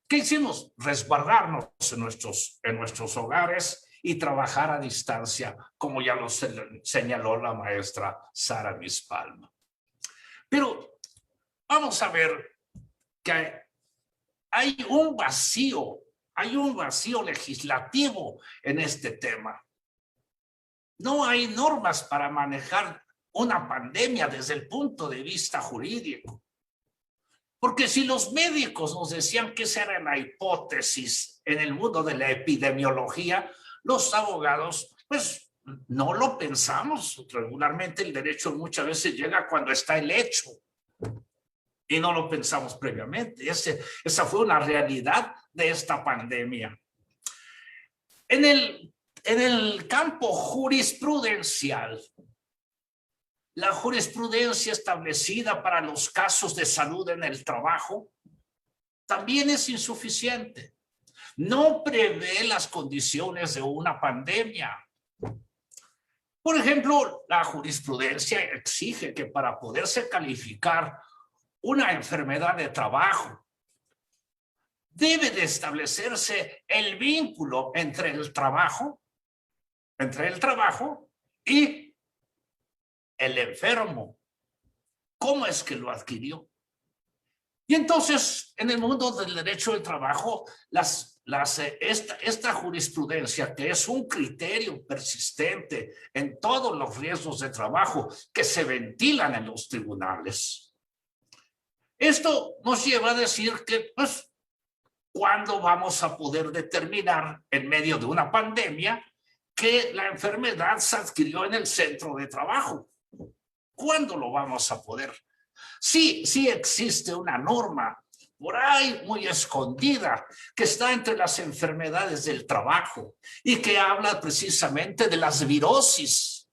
¿Qué hicimos? Resguardarnos en nuestros hogares y trabajar a distancia, como ya lo señaló la maestra Sara Mispalma. Pero vamos a ver que hay un vacío legislativo en este tema. No hay normas para manejar una pandemia desde el punto de vista jurídico. Porque si los médicos nos decían que esa era la hipótesis en el mundo de la epidemiología, los abogados, pues no lo pensamos. Regularmente el derecho muchas veces llega cuando está el hecho y no lo pensamos previamente. Esa fue una realidad de esta pandemia. En el campo jurisprudencial, la jurisprudencia establecida para los casos de salud en el trabajo también es insuficiente. No prevé las condiciones de una pandemia. Por ejemplo, la jurisprudencia exige que para poderse calificar una enfermedad de trabajo, debe de establecerse el vínculo entre el trabajo y el enfermo. ¿Cómo es que lo adquirió? Y entonces, en el mundo del derecho del trabajo, esta jurisprudencia, que es un criterio persistente en todos los riesgos de trabajo que se ventilan en los tribunales, esto nos lleva a decir que, pues, ¿cuándo vamos a poder determinar en medio de una pandemia que la enfermedad se adquirió en el centro de trabajo? ¿Cuándo lo vamos a poder? Sí existe una norma por ahí muy escondida que está entre las enfermedades del trabajo y que habla precisamente de las virosis.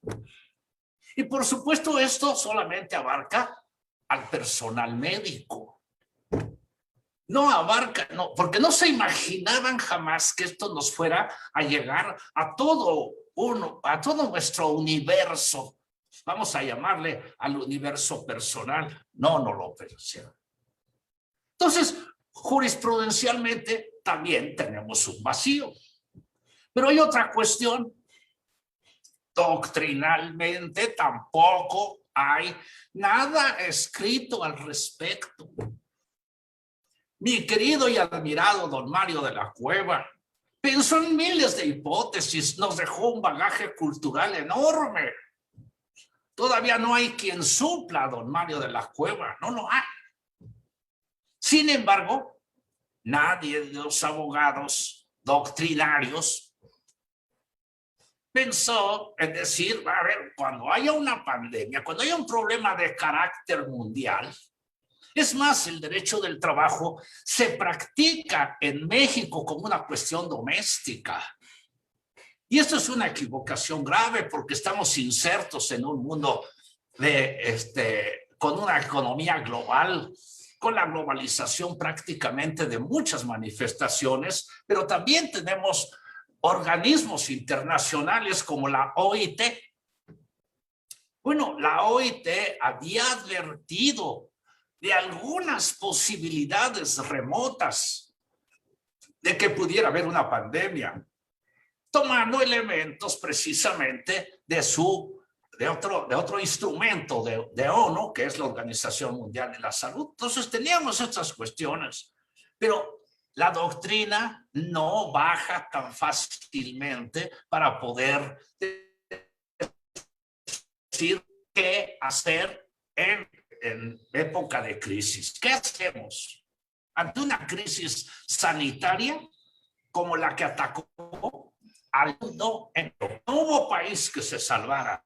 Y por supuesto esto solamente abarca al personal médico. No abarca, no, porque no se imaginaban jamás que esto nos fuera a llegar a todo nuestro universo. Vamos a llamarle al universo personal. No lo pensaron. Entonces, jurisprudencialmente también tenemos un vacío. Pero hay otra cuestión. Doctrinalmente tampoco hay nada escrito al respecto. Mi querido y admirado don Mario de la Cueva pensó en miles de hipótesis, nos dejó un bagaje cultural enorme. Todavía no hay quien supla a don Mario de la Cueva, no lo hay. Sin embargo, nadie de los abogados doctrinarios pensó en decir, a ver, cuando haya una pandemia, cuando haya un problema de carácter mundial, es más, el derecho del trabajo se practica en México como una cuestión doméstica. Y esto es una equivocación grave porque estamos insertos en un mundo con una economía global, con la globalización prácticamente de muchas manifestaciones, pero también tenemos organismos internacionales como la OIT. Bueno, la OIT había advertido de algunas posibilidades remotas de que pudiera haber una pandemia, tomando elementos precisamente de otro instrumento de ONU, que es la Organización Mundial de la Salud. Entonces teníamos estas cuestiones, pero la doctrina no baja tan fácilmente para poder decir qué hacer en época de crisis. ¿Qué hacemos? ante una crisis sanitaria como la que atacó al mundo entero. No hubo país que se salvara.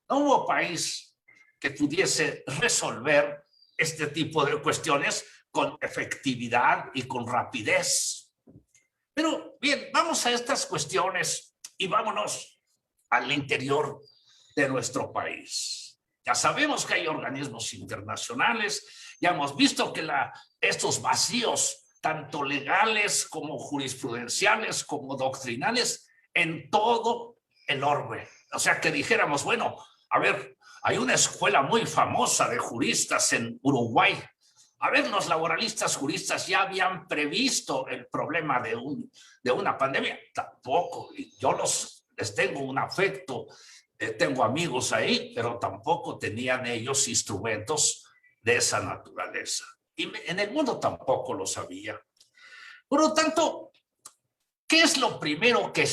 No hubo país que pudiese resolver este tipo de cuestiones con efectividad y con rapidez. Pero bien, vamos a estas cuestiones y vámonos al interior de nuestro país. Ya sabemos que hay organismos internacionales, ya hemos visto que estos vacíos, tanto legales como jurisprudenciales, como doctrinales, en todo el orbe. O sea, que dijéramos, bueno, a ver, hay una escuela muy famosa de juristas en Uruguay. A ver, los laboralistas juristas ya habían previsto el problema de una pandemia. Tampoco. Yo les tengo un afecto, tengo amigos ahí, pero tampoco tenían ellos instrumentos de esa naturaleza. Y en el mundo tampoco lo sabía. Por lo tanto, ¿qué es lo primero que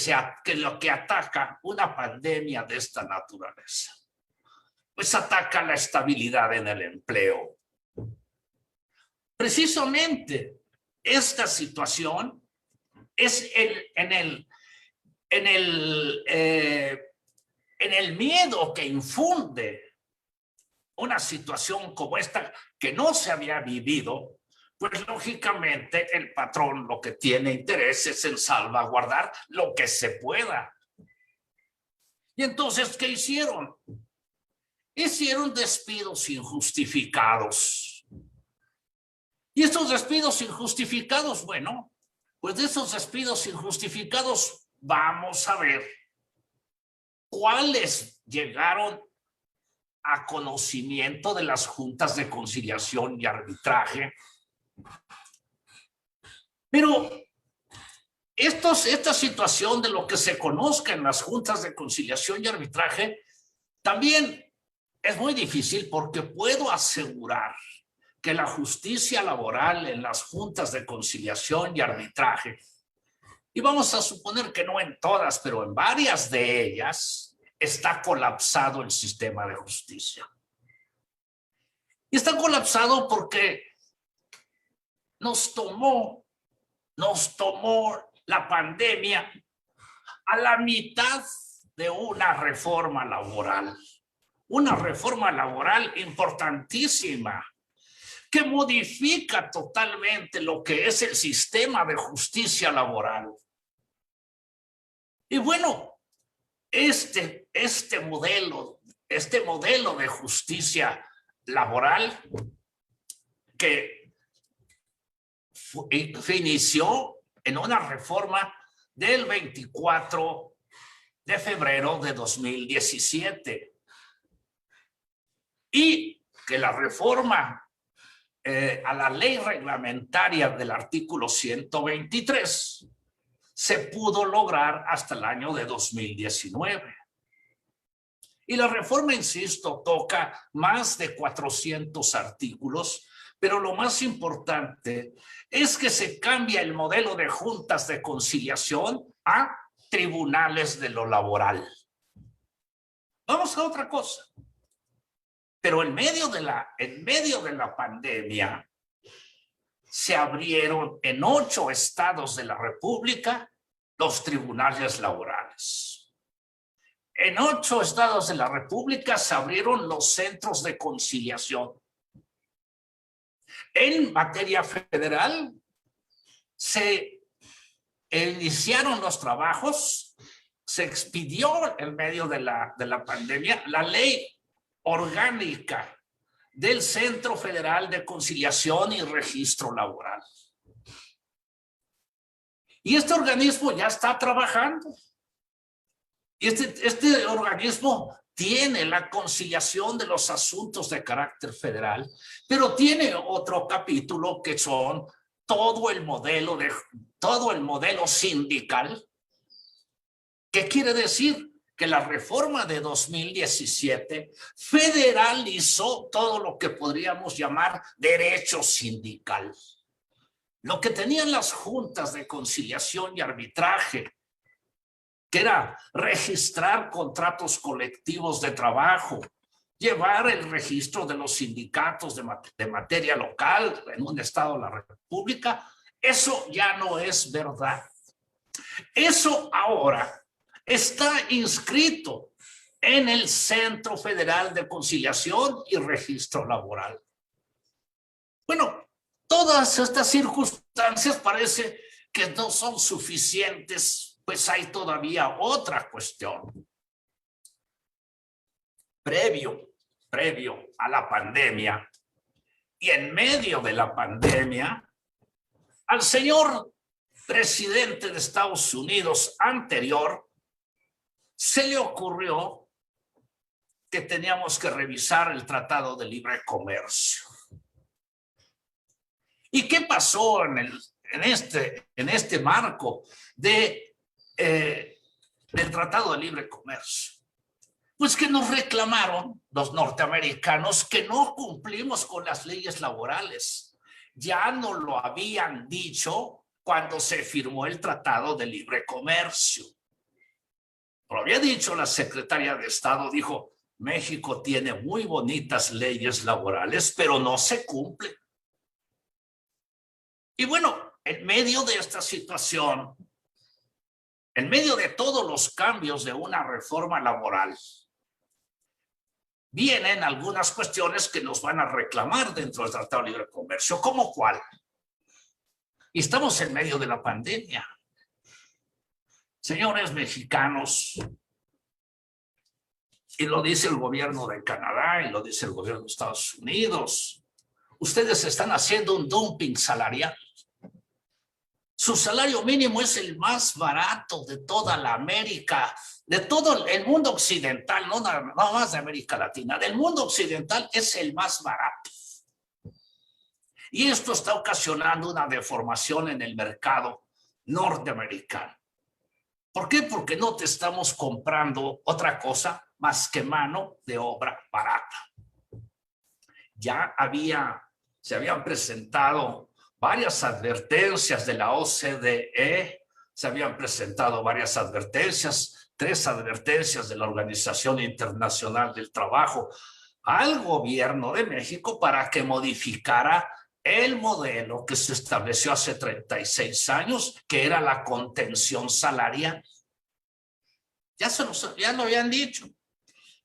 ataca una pandemia de esta naturaleza? Pues ataca la estabilidad en el empleo. Precisamente esta situación es en el miedo que infunde una situación como esta que no se había vivido, pues lógicamente el patrón lo que tiene interés es en salvaguardar lo que se pueda. Y entonces, ¿qué hicieron? Hicieron despidos injustificados. Y estos despidos injustificados, bueno, pues de esos despidos injustificados vamos a ver cuáles llegaron a conocimiento de las juntas de conciliación y arbitraje. Pero esta situación de lo que se conozca en las juntas de conciliación y arbitraje también es muy difícil, porque puedo asegurar que la justicia laboral en las juntas de conciliación y arbitraje, y vamos a suponer que no en todas, pero en varias de ellas, está colapsado el sistema de justicia. Y está colapsado porque nos tomó la pandemia a la mitad de una reforma laboral. Una reforma laboral importantísima que modifica totalmente lo que es el sistema de justicia laboral. Y bueno, este modelo de justicia laboral que se inició en una reforma del 24 de febrero de 2017. Y que la reforma a la ley reglamentaria del artículo 123 se pudo lograr hasta el año de 2019. Y la reforma, insisto, toca más de 400 artículos, pero lo más importante es que se cambia el modelo de juntas de conciliación a tribunales de lo laboral. Vamos a otra cosa. Pero en medio de la pandemia se abrieron en 8 estados de la República los tribunales laborales. En 8 estados de la República se abrieron los centros de conciliación. En materia federal se iniciaron los trabajos, se expidió en medio de la pandemia la ley orgánica del Centro Federal de Conciliación y Registro Laboral. Y este organismo ya está trabajando. Y este organismo tiene la conciliación de los asuntos de carácter federal, pero tiene otro capítulo que son todo el modelo sindical. ¿Qué quiere decir? Que la reforma de 2017 federalizó todo lo que podríamos llamar derecho sindical. Lo que tenían las juntas de conciliación y arbitraje, que era registrar contratos colectivos de trabajo, llevar el registro de los sindicatos de materia local en un estado de la República. Eso ya no es verdad. Eso ahora está inscrito en el Centro Federal de Conciliación y Registro Laboral. Bueno, todas estas circunstancias parece que no son suficientes, pues hay todavía otra cuestión. Previo a la pandemia y en medio de la pandemia, al señor presidente de Estados Unidos anterior se le ocurrió que teníamos que revisar el Tratado de Libre Comercio. ¿Y qué pasó en este marco del Tratado de Libre Comercio? Pues que nos reclamaron los norteamericanos que no cumplimos con las leyes laborales. Ya nos lo habían dicho cuando se firmó el Tratado de Libre Comercio. Lo había dicho la secretaria de Estado, dijo, México tiene muy bonitas leyes laborales, pero no se cumplen. Y bueno, en medio de esta situación, en medio de todos los cambios de una reforma laboral, vienen algunas cuestiones que nos van a reclamar dentro del Tratado de Libre Comercio. ¿Cómo cuál? Y estamos en medio de la pandemia. Señores mexicanos, y lo dice el gobierno de Canadá y lo dice el gobierno de Estados Unidos, ustedes están haciendo un dumping salarial. Su salario mínimo es el más barato de toda la América, de todo el mundo occidental, no nada más de América Latina, del mundo occidental es el más barato. Y esto está ocasionando una deformación en el mercado norteamericano. ¿Por qué? Porque no te estamos comprando otra cosa más que mano de obra barata. Ya se habían presentado varias advertencias de la OCDE, se habían presentado varias advertencias, 3 advertencias de la Organización Internacional del Trabajo al gobierno de México para que modificara el modelo que se estableció hace 36 años, que era la contención salarial. Ya lo habían dicho,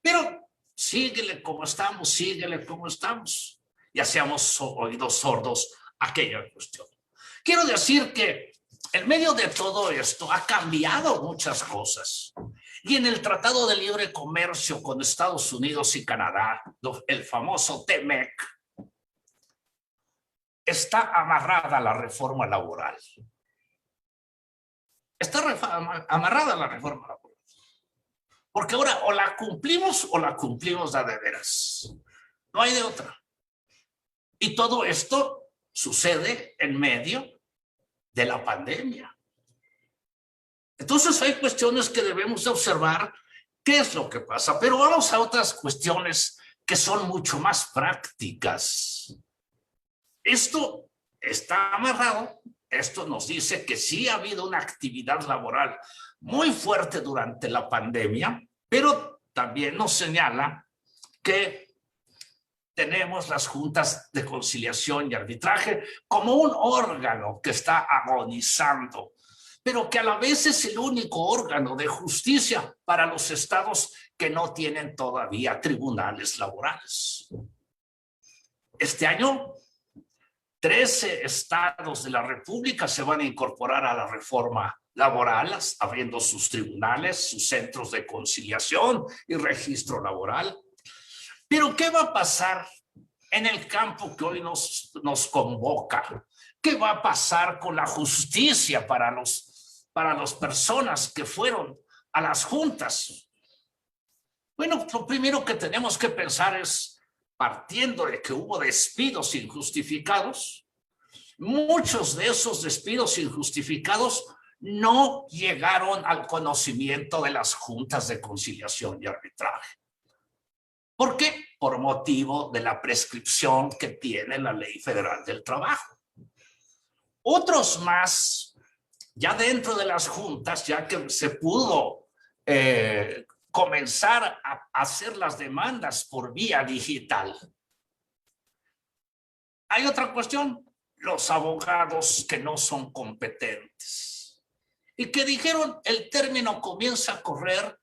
pero síguele como estamos. Y hacíamos oídos sordos aquella cuestión. Quiero decir que en medio de todo esto ha cambiado muchas cosas. Y en el Tratado de Libre Comercio con Estados Unidos y Canadá, el famoso TEMEC, está amarrada la reforma laboral. Está amarrada la reforma laboral. Porque ahora o la cumplimos de veras. No hay de otra. Y todo esto sucede en medio de la pandemia. Entonces hay cuestiones que debemos de observar qué es lo que pasa, pero vamos a otras cuestiones que son mucho más prácticas. Esto está amarrado, esto nos dice que sí ha habido una actividad laboral muy fuerte durante la pandemia, pero también nos señala que tenemos las juntas de conciliación y arbitraje como un órgano que está agonizando, pero que a la vez es el único órgano de justicia para los estados que no tienen todavía tribunales laborales. Este año, 13 estados de la República se van a incorporar a la reforma laboral, abriendo sus tribunales, sus centros de conciliación y registro laboral. Pero ¿qué va a pasar en el campo que hoy nos convoca? ¿Qué va a pasar con la justicia para las personas que fueron a las juntas? Bueno, lo primero que tenemos que pensar es, partiendo de que hubo despidos injustificados, muchos de esos despidos injustificados no llegaron al conocimiento de las juntas de conciliación y arbitraje. ¿Por qué? Por motivo de la prescripción que tiene la Ley Federal del Trabajo. Otros más, ya dentro de las juntas, ya que se pudo comenzar a hacer las demandas por vía digital. Hay otra cuestión, los abogados que no son competentes y que dijeron el término comienza a correr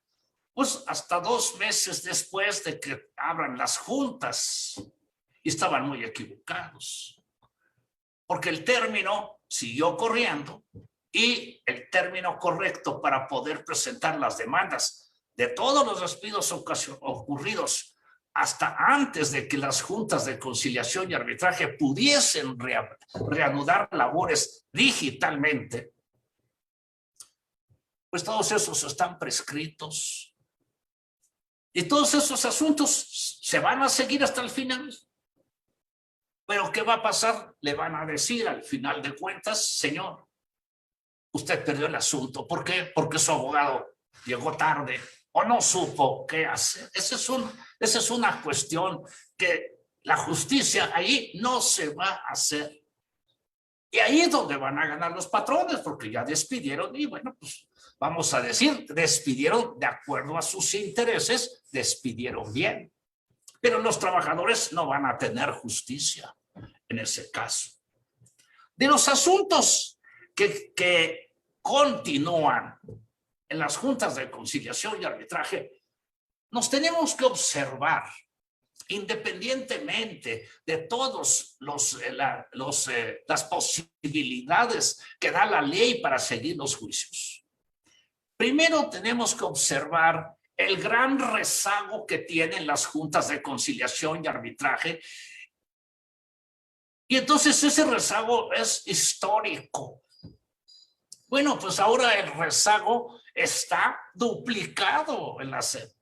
pues hasta 2 meses después de que abran las juntas, y estaban muy equivocados, porque el término siguió corriendo y el término correcto para poder presentar las demandas de todos los despidos ocurridos hasta antes de que las juntas de conciliación y arbitraje pudiesen reanudar labores digitalmente, pues todos esos están prescritos. Y todos esos asuntos se van a seguir hasta el final. Pero ¿qué va a pasar? Le van a decir al final de cuentas, señor, usted perdió el asunto. ¿Por qué? Porque su abogado llegó tarde o no supo qué hacer. Esa es una cuestión que la justicia ahí no se va a hacer. Y ahí es donde van a ganar los patrones, porque ya despidieron y bueno, pues vamos a decir, despidieron de acuerdo a sus intereses, despidieron bien. Pero los trabajadores no van a tener justicia en ese caso. De los asuntos que continúan en las juntas de conciliación y arbitraje, nos tenemos que observar, independientemente de todas las posibilidades que da la ley para seguir los juicios. Primero tenemos que observar el gran rezago que tienen las juntas de conciliación y arbitraje. Y entonces ese rezago es histórico. Bueno, pues ahora el rezago está duplicado en esos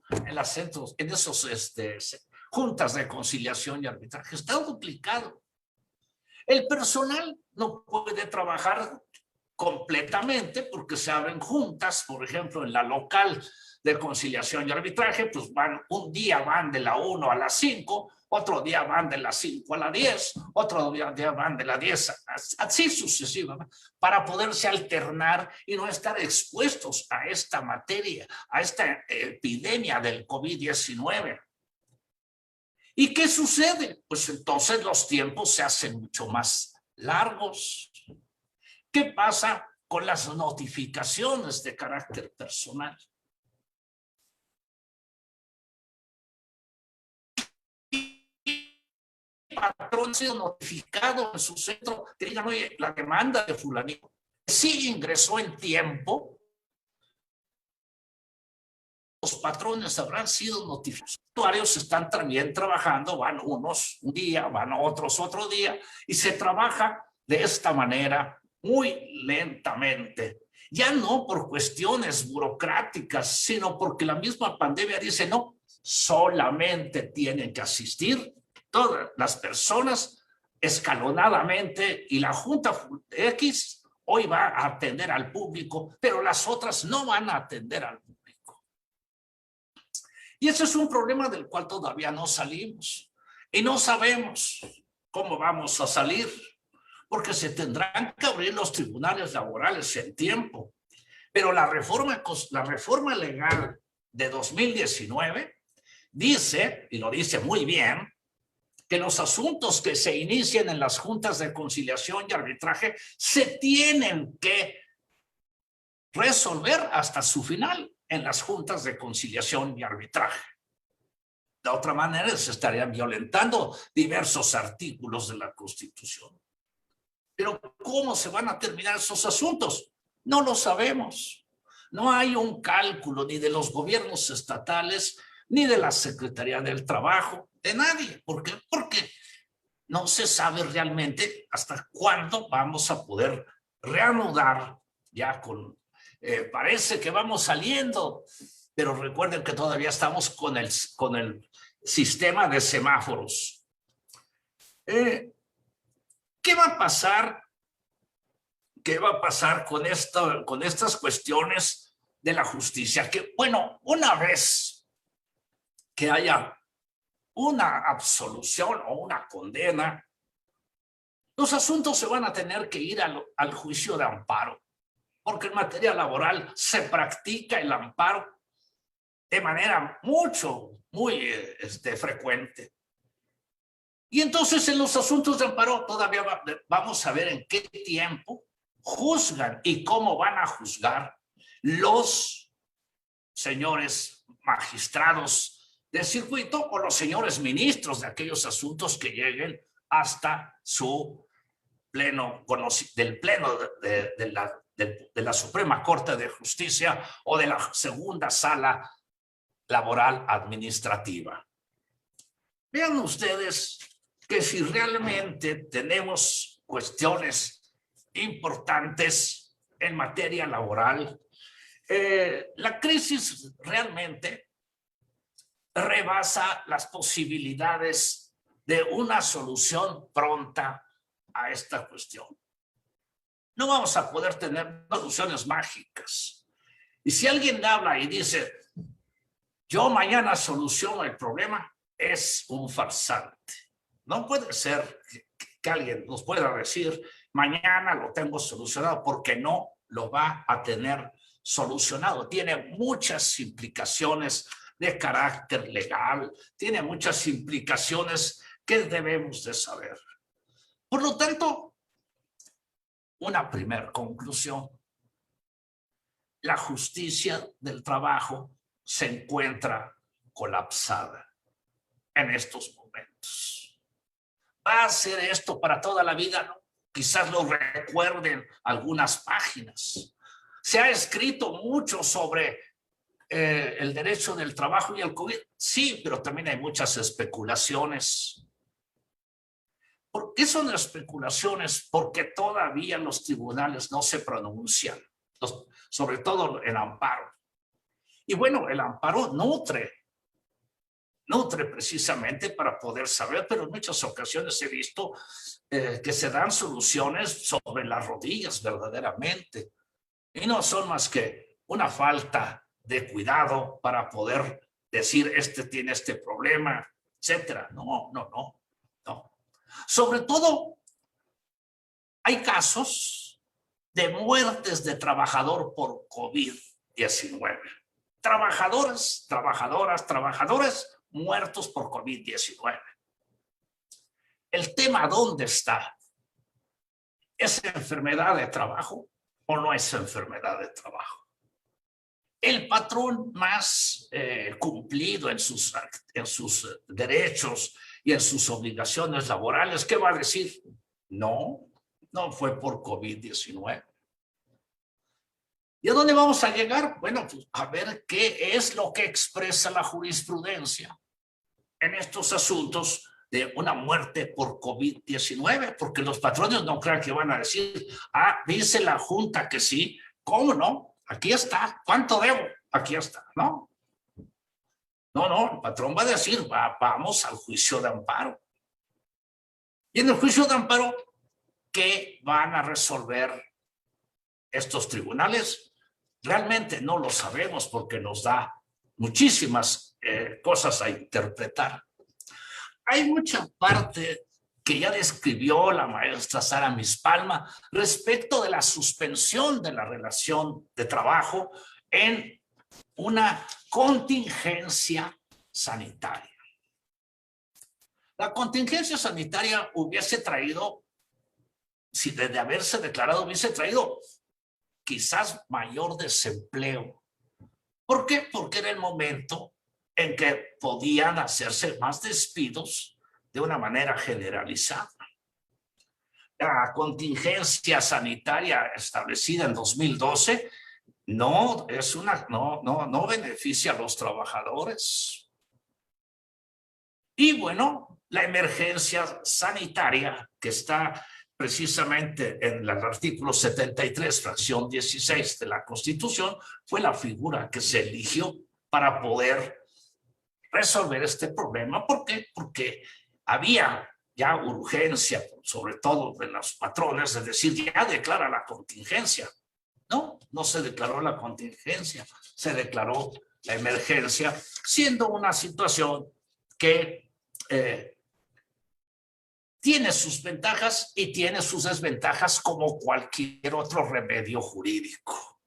juntas de conciliación y arbitraje. Está duplicado. El personal no puede trabajar completamente porque se abren juntas, por ejemplo, en la local de conciliación y arbitraje, pues un día van de la 1 a las 5, otro día van de las 5 a las 10, otro día van de las 10, así sucesivamente, para poderse alternar y no estar expuestos a esta materia, a esta epidemia del COVID-19. ¿Y qué sucede? Pues entonces los tiempos se hacen mucho más largos. ¿Qué pasa con las notificaciones de carácter personal? El patrón ha sido notificado en su centro que digan, oye, la demanda de fulanito sí ingresó en tiempo. Los patrones habrán sido notificados. Los usuarios están también trabajando, van unos un día, van otros otro día, y se trabaja de esta manera muy lentamente. Ya no por cuestiones burocráticas, sino porque la misma pandemia dice, no, solamente tienen que asistir todas las personas escalonadamente y la Junta X hoy va a atender al público, pero las otras no van a atender al público. Y ese es un problema del cual todavía no salimos y no sabemos cómo vamos a salir, porque se tendrán que abrir los tribunales laborales en tiempo. Pero la reforma legal de 2019 dice, y lo dice muy bien, que los asuntos que se inicien en las juntas de conciliación y arbitraje se tienen que resolver hasta su final en las juntas de conciliación y arbitraje. De otra manera, se estarían violentando diversos artículos de la Constitución. Pero ¿cómo se van a terminar esos asuntos? No lo sabemos. No hay un cálculo ni de los gobiernos estatales, ni de la Secretaría del Trabajo, de nadie. ¿Por qué? Porque no se sabe realmente hasta cuándo vamos a poder reanudar ya con... parece que vamos saliendo, pero recuerden que todavía estamos con el sistema de semáforos. ¿Qué va a pasar? ¿Qué va a pasar con estas cuestiones de la justicia? Que, bueno, una vez que haya una absolución o una condena, los asuntos se van a tener que ir al juicio de amparo, porque en materia laboral se practica el amparo de manera muy frecuente. Y entonces en los asuntos de amparo todavía vamos a ver en qué tiempo juzgan y cómo van a juzgar los señores magistrados del circuito o los señores ministros de aquellos asuntos que lleguen hasta su pleno de la Suprema Corte de Justicia o de la segunda sala laboral administrativa. Vean ustedes que si realmente tenemos cuestiones importantes en materia laboral, la crisis realmente rebasa las posibilidades de una solución pronta a esta cuestión. No vamos a poder tener soluciones mágicas. Y si alguien habla y dice, yo mañana soluciono el problema, es un farsante. No puede ser que alguien nos pueda decir, mañana lo tengo solucionado, porque no lo va a tener solucionado. Tiene muchas implicaciones de carácter legal, tiene muchas implicaciones que debemos de saber. Por lo tanto, una primera conclusión: la justicia del trabajo se encuentra colapsada en estos momentos. ¿Va a ser esto para toda la vida? No. Quizás lo recuerden algunas páginas. Se ha escrito mucho sobre el derecho del trabajo y el COVID. Sí, pero también hay muchas especulaciones. ¿Por qué son especulaciones? Porque todavía los tribunales no se pronuncian, sobre todo el amparo. Y bueno, el amparo nutre precisamente para poder saber, pero en muchas ocasiones he visto que se dan soluciones sobre las rodillas verdaderamente. Y no son más que una falta de cuidado para poder decir, este tiene este problema, etcétera. No. Sobre todo, hay casos de muertes de trabajador por COVID-19. Trabajadores muertos por COVID-19. El tema, ¿dónde está? ¿Es enfermedad de trabajo o no es enfermedad de trabajo? El patrón más cumplido en sus derechos y en sus obligaciones laborales, ¿qué va a decir? No fue por COVID-19. ¿Y a dónde vamos a llegar? Bueno, pues a ver qué es lo que expresa la jurisprudencia en estos asuntos de una muerte por COVID-19, porque los patrones no crean que van a decir, dice la Junta que sí, ¿cómo no? Aquí está, ¿cuánto debo? Aquí está, ¿no? No, el patrón va a decir, vamos al juicio de amparo. Y en el juicio de amparo, ¿qué van a resolver estos tribunales? Realmente no lo sabemos porque nos da muchísimas cosas a interpretar. Hay mucha parte que ya describió la maestra Sara Mispalma respecto de la suspensión de la relación de trabajo en una contingencia sanitaria. La contingencia sanitaria hubiese traído, si de haberse declarado, hubiese traído quizás mayor desempleo. ¿Por qué? Porque era el momento en que podían hacerse más despidos de una manera generalizada. La contingencia sanitaria establecida en 2012 no beneficia a los trabajadores. Y bueno, la emergencia sanitaria que está precisamente en el artículo 73, fracción 16 de la Constitución, fue la figura que se eligió para poder resolver este problema. ¿Por qué? Porque había ya urgencia, sobre todo de los patrones, de decir, ya declara la contingencia. No se declaró la contingencia, se declaró la emergencia, siendo una situación que tiene sus ventajas y tiene sus desventajas como cualquier otro remedio jurídico,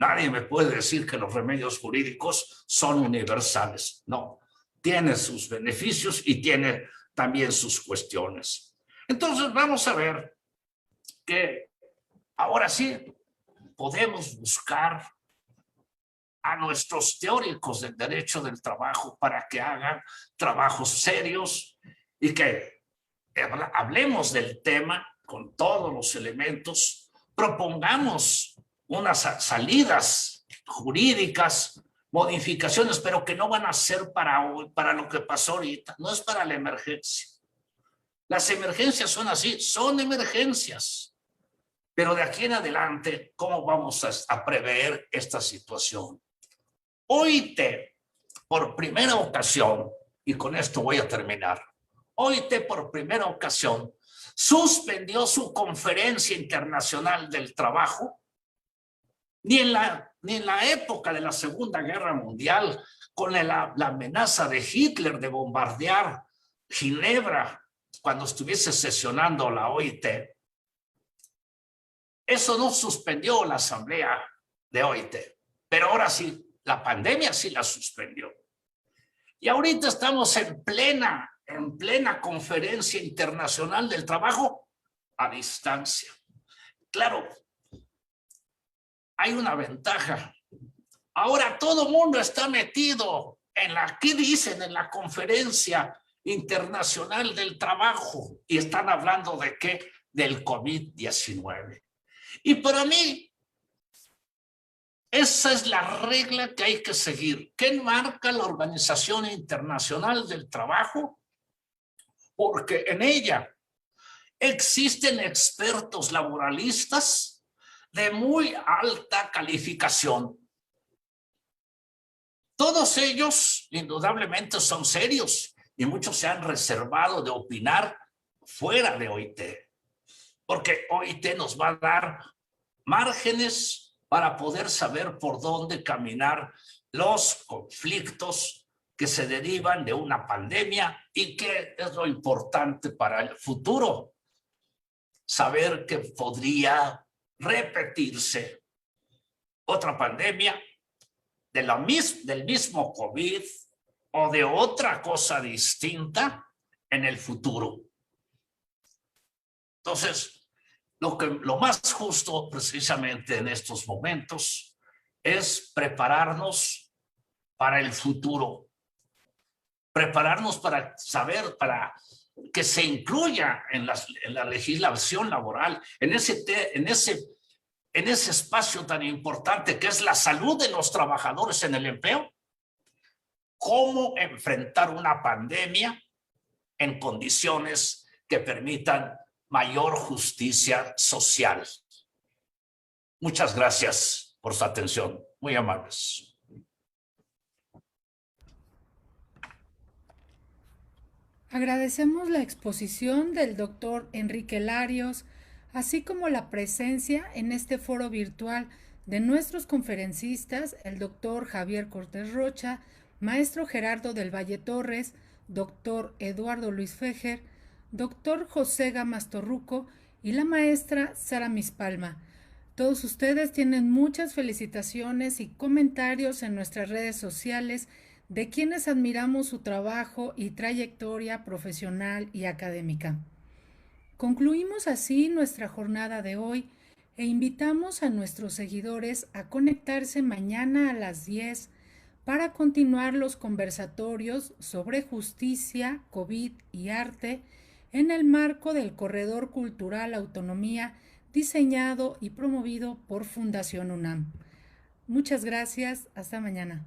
Nadie me puede decir que los remedios jurídicos son universales. No, tiene sus beneficios y tiene también sus cuestiones. Entonces vamos a ver que ahora sí podemos buscar a nuestros teóricos del derecho del trabajo para que hagan trabajos serios y que hablemos del tema con todos los elementos, propongamos unas salidas jurídicas, modificaciones, pero que no van a ser para lo que pasó ahorita, no es para la emergencia. Las emergencias son así, son emergencias. Pero de aquí en adelante, ¿cómo vamos a prever esta situación? OIT, por primera ocasión, y con esto voy a terminar, OIT por primera ocasión suspendió su conferencia internacional del trabajo, ni en la época de la Segunda Guerra Mundial, con la amenaza de Hitler de bombardear Ginebra cuando estuviese sesionando la OIT. Eso no suspendió la asamblea de OIT, pero ahora sí, la pandemia sí la suspendió. Y ahorita estamos en plena conferencia internacional del trabajo a distancia. Claro, hay una ventaja. Ahora todo el mundo está metido ¿qué dicen en la conferencia internacional del trabajo? Y están hablando ¿de qué? Del COVID-19. Y para mí, esa es la regla que hay que seguir. ¿Qué marca la Organización Internacional del Trabajo? Porque en ella existen expertos laboralistas de muy alta calificación. Todos ellos, indudablemente, son serios y muchos se han reservado de opinar fuera de OIT. Porque OIT nos va a dar márgenes para poder saber por dónde caminar los conflictos que se derivan de una pandemia y qué es lo importante para el futuro. Saber que podría repetirse otra pandemia del mismo COVID o de otra cosa distinta en el futuro. Entonces, lo más justo precisamente en estos momentos es prepararnos para el futuro, prepararnos para saber, para que se incluya en la legislación laboral, en ese espacio tan importante que es la salud de los trabajadores en el empleo, cómo enfrentar una pandemia en condiciones que permitan mayor justicia social. Muchas gracias por su atención. Muy amables. Agradecemos la exposición del doctor Enrique Larios, así como la presencia en este foro virtual de nuestros conferencistas, el doctor Javier Cortés Rocha, maestro Gerardo del Valle Torres, doctor Eduardo Luis Fejer, doctor José Gamas Torruco y la maestra Sara Mispalma. Todos ustedes tienen muchas felicitaciones y comentarios en nuestras redes sociales de quienes admiramos su trabajo y trayectoria profesional y académica. Concluimos así nuestra jornada de hoy e invitamos a nuestros seguidores a conectarse mañana a las 10 para continuar los conversatorios sobre justicia, COVID y arte en el marco del Corredor Cultural Autonomía diseñado y promovido por Fundación UNAM. Muchas gracias, hasta mañana.